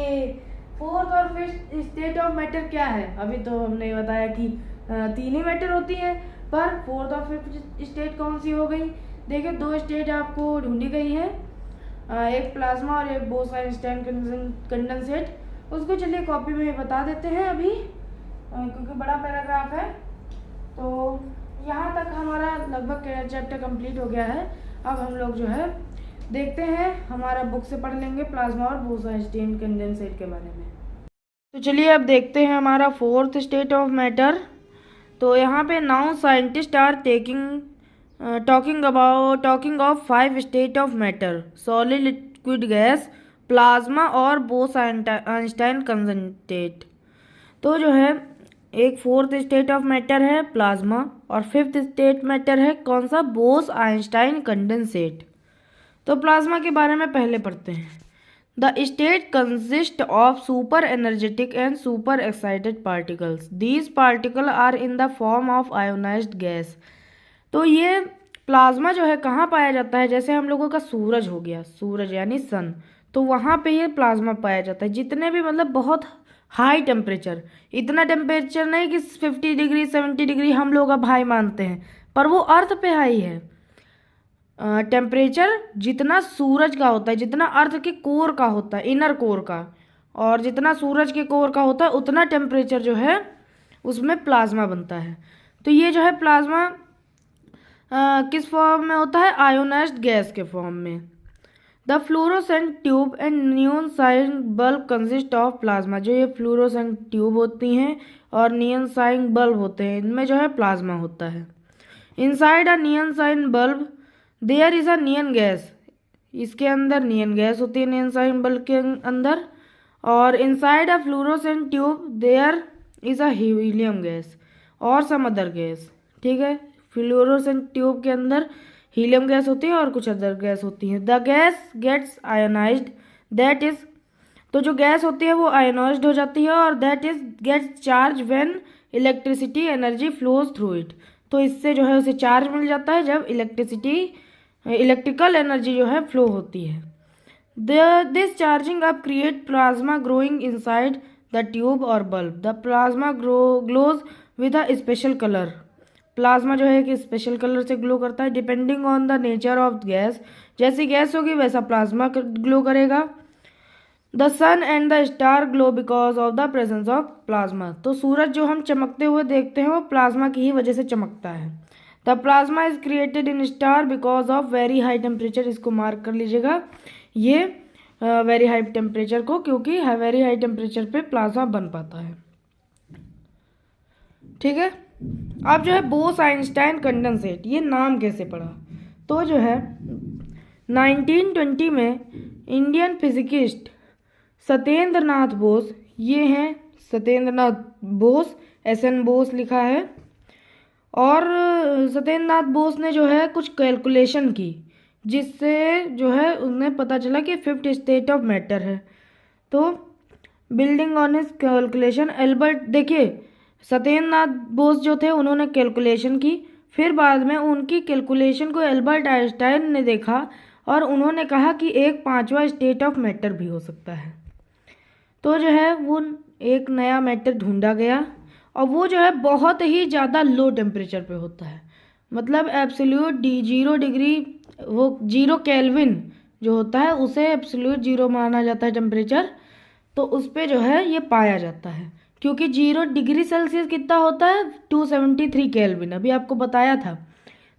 4th और 5th स्टेट ऑफ मैटर क्या है, अभी तो हमने बताया कि 3 ही मैटर होती है, पर 4th और 5th स्टेट कौन सी हो गई। देखिए 2 स्टेट आपको ढूंढी गई है, एक प्लाज्मा और एक बोस-आइंस्टाइन कंडेंसेट। उसको चलिए कॉपी में बता देते हैं अभी, क्योंकि बड़ा पैराग्राफ है। तो यहाँ तक हमारा लगभग चैप्टर कंप्लीट हो गया है। अब हम लोग जो है देखते हैं, हमारा बुक से पढ़ लेंगे प्लाज्मा और बोस-आइंस्टाइन कंडेंसेट के बारे में। तो चलिए अब देखते हैं हमारा 4th स्टेट ऑफ मैटर। तो यहाँ पे now scientist are talking of 5 state of matter, solid, liquid, gas, plasma और बोस-आइंस्टाइन कंडेंसेट। तो जो है एक 4th स्टेट ऑफ मैटर है प्लाज्मा और 5th स्टेट मैटर है कौन सा, बोस-आइंस्टाइन कंडेंसेट। तो प्लाज्मा के बारे में पहले पढ़ते हैं। The state consist of super energetic and super excited particles, these particle are in the form of ionised gas. तो ये प्लाज्मा जो है कहाँ पाया जाता है, जैसे हम लोगों का सूरज हो गया, सूरज यानी सन, तो वहाँ पे ये प्लाज्मा पाया जाता है। जितने भी मतलब बहुत हाई टेम्परेचर, इतना टेम्परेचर नहीं कि 50 डिग्री 70 डिग्री हम लोग अब हाई मानते हैं, पर वो अर्थ पे हाई है। टेम्परेचर जितना सूरज का होता है, जितना अर्थ के कोर का होता है, इनर कोर का, और जितना सूरज के कोर का होता है उतना टेम्परेचर जो है उसमें प्लाज्मा बनता है। तो ये जो है प्लाज्मा किस फॉर्म में होता है? आयोनाइज्ड गैस के फॉर्म में। The fluorescent tube and neon sign bulb consist of plasma. जो ये फ्लोरोसेंट ट्यूब होती हैं और नियॉन साइन बल्ब होते हैं, इनमें जो है प्लाज्मा होता है। Inside a neon sign bulb there is a neon gas. इसके अंदर नियॉन गैस होती है नियॉन साइन बल्ब के अंदर। और inside a fluorescent tube there is a helium gas और सम अदर गैस। ठीक है, फ्लोरोसेंट ट्यूब के अंदर हीलियम गैस होती है और कुछ अदर गैस होती है। The gas gets ionised that is, तो जो गैस होती है वो आयोनाइज्ड हो जाती है और that is gets charge when electricity energy flows through it. तो इससे जो है उसे चार्ज मिल जाता है जब इलेक्ट्रिकल एनर्जी जो है फ्लो होती है। This charging up create plasma growing inside the tube और bulb. The plasma glows with a special colour. Plasma जो है कि स्पेशल कलर से ग्लो करता है depending on the nature of gas. जैसी गैस होगी वैसा प्लाज्मा ग्लो करेगा। The sun and the star glow because of the presence of plasma. तो सूरज जो हम चमकते हुए देखते हैं वो प्लाज्मा की ही वजह से चमकता है। The plasma is created in star because of very high temperature. इसको मार्क कर लीजिएगा ये वेरी हाई टेम्परेचर को, क्योंकि वेरी हाई टेम्परेचर पे प्लाज्मा बन पाता है। ठीक है, अब जो है बोस आइंस्टाइन कंडेंसेट, ये नाम कैसे पड़ा? तो जो है 1920 में इंडियन फिजिकिस्ट सत्येंद्र नाथ बोस, ये हैं सत्येंद्र नाथ बोस, SN बोस लिखा है। और सत्येंद्र नाथ बोस ने जो है कुछ कैलकुलेशन की जिससे जो है उन्हें पता चला कि फिफ्थ स्टेट ऑफ मैटर है। तो building on his calculation Albert, देखिए सत्येंद्र नाथ बोस जो थे उन्होंने कैलकुलेशन की, फिर बाद में उनकी कैलकुलेशन को एल्बर्ट आइंस्टाइन ने देखा और उन्होंने कहा कि एक पांचवा स्टेट ऑफ मैटर भी हो सकता है। तो जो है वो एक नया मैटर ढूंढा गया और वो जो है बहुत ही ज़्यादा लो टेम्परेचर पे होता है। मतलब एब्सोल्यूट 0 डिग्री, वो 0 केल्विन जो होता है उसे एब्सोल्यूट 0 माना जाता है टेम्परेचर। तो उस पर जो है ये पाया जाता है, क्योंकि 0 डिग्री सेल्सियस कितना होता है? 273 केल्विन। अभी आपको बताया था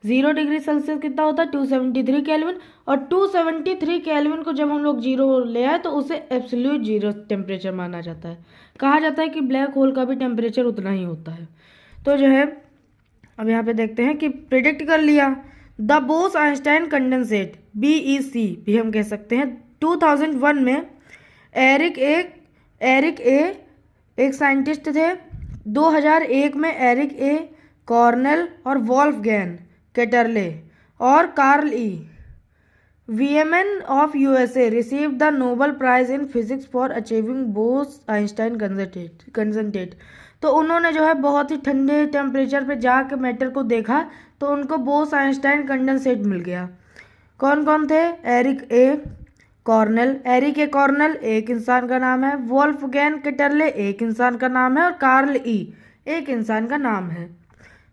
0 डिग्री सेल्सियस कितना होता है? 273 केल्विन। और 273 केल्विन को जब हम लोग 0 ले आए तो उसे एब्सोल्यूट 0 टेम्परेचर माना जाता है। कहा जाता है कि ब्लैक होल का भी टेम्परेचर उतना ही होता है। तो जो है अब यहाँ पे देखते हैं कि प्रिडिक्ट कर लिया। The Bose Einstein condensate, BEC भी हम कह सकते हैं, 2001 में एरिक ए एक साइंटिस्ट थे। 2001 में एरिक ए कॉर्नेल और वॉल्फगैंग केटरले और Carl E Wieman of USA receive the Nobel prize in physics for achieving Bose Einstein condensate. तो उन्होंने जो है बहुत ही ठंडे टेम्परेचर पे जाकर मैटर को देखा तो उनको बोस आइंस्टाइन कंडेंसेट मिल गया। कौन कौन थे? एरिक ए कॉर्नेल, एरिक ए कॉर्नेल एक इंसान का नाम है, वॉल्फगैंग केटरले एक इंसान का नाम है और कार्ल ई एक इंसान का नाम है।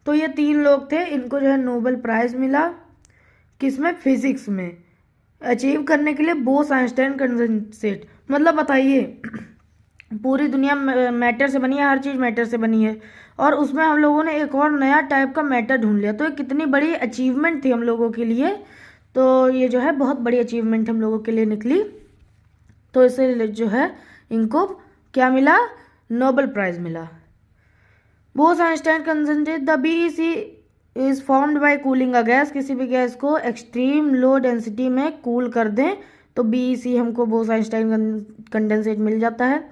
तो ये 3 लोग थे, इनको जो है नोबेल प्राइज मिला किसमें? फिजिक्स में, अचीव करने के लिए बोस आइंस्टाइन कंडेंसेट। मतलब बताइए पूरी दुनिया मैटर से बनी है, हर चीज़ मैटर से बनी है और उसमें हम लोगों ने एक और नया टाइप का मैटर ढूंढ लिया। तो ये कितनी बड़ी अचीवमेंट थी हम लोगों के लिए। तो ये जो है बहुत बड़ी अचीवमेंट हम लोगों के लिए निकली। तो इससे जो है इनको क्या मिला? नोबेल प्राइज मिला। Bose Einstein condensate, the BEC is formed by cooling a gas. किसी भी गैस को एक्सट्रीम लो डेंसिटी में कूल कर दें तो BEC हमको बोस आइंस्टाइन कंडेंसेट मिल जाता है।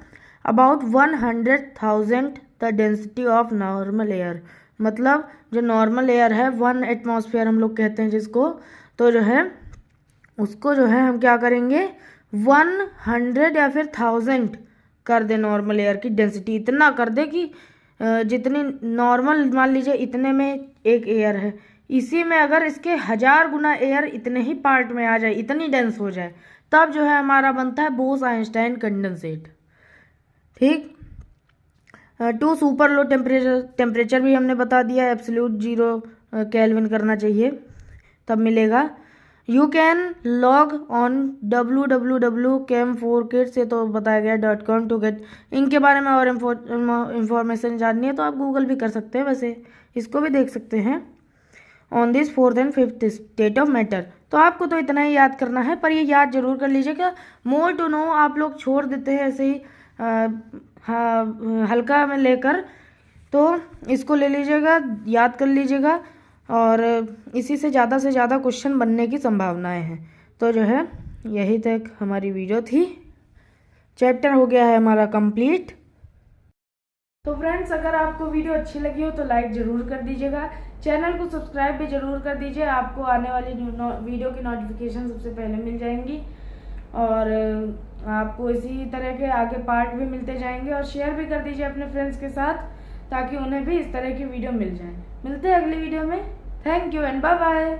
About 100,000 the density of normal air. मतलब जो नॉर्मल एयर है 1 एटमॉस्फेयर हम लोग कहते हैं जिसको, तो जो है उसको जो है हम क्या करेंगे 100 या फिर 1000 कर दे नॉर्मल एयर की डेंसिटी। इतना कर दे कि जितनी नॉर्मल मान लीजिए इतने में एक एयर है, इसी में अगर इसके 1000 गुना एयर इतने ही पार्ट में आ जाए, इतनी डेंस हो जाए, तब जो है हमारा बनता है बोस आइंस्टाइन कंडेंसेट। ठीक, टू सुपर लो टेम्परेचर भी हमने बता दिया, एब्सोल्यूट 0 केल्विन करना चाहिए तब मिलेगा। You can log on www.chem4kit से तो बताया गया .com टू गेट। इनके बारे में और इंफॉर्मेशन जाननी है तो आप गूगल भी कर सकते हैं, वैसे इसको भी देख सकते हैं। On this fourth and fifth state of matter. तो आपको तो इतना ही याद करना है, पर ये याद जरूर कर लीजिएगा। मोर टू नो आप लोग छोड़ देते हैं ऐसे ही हल्का में लेकर, तो इसको ले लीजिएगा, याद कर लीजिएगा, और इसी से ज़्यादा क्वेश्चन बनने की संभावनाएं हैं। तो जो है यही तक हमारी वीडियो थी। चैप्टर हो गया है हमारा कंप्लीट। तो फ्रेंड्स, अगर आपको वीडियो अच्छी लगी हो तो लाइक ज़रूर कर दीजिएगा, चैनल को सब्सक्राइब भी ज़रूर कर दीजिए, आपको आने वाली वीडियो की नोटिफिकेशन सबसे पहले मिल जाएंगी, और आपको इसी तरह के आगे पार्ट भी मिलते जाएंगे। और शेयर भी कर दीजिए अपने फ्रेंड्स के साथ, ताकि उन्हें भी इस तरह की वीडियो मिल जाए। मिलते हैं अगली वीडियो में। Thank you and bye bye.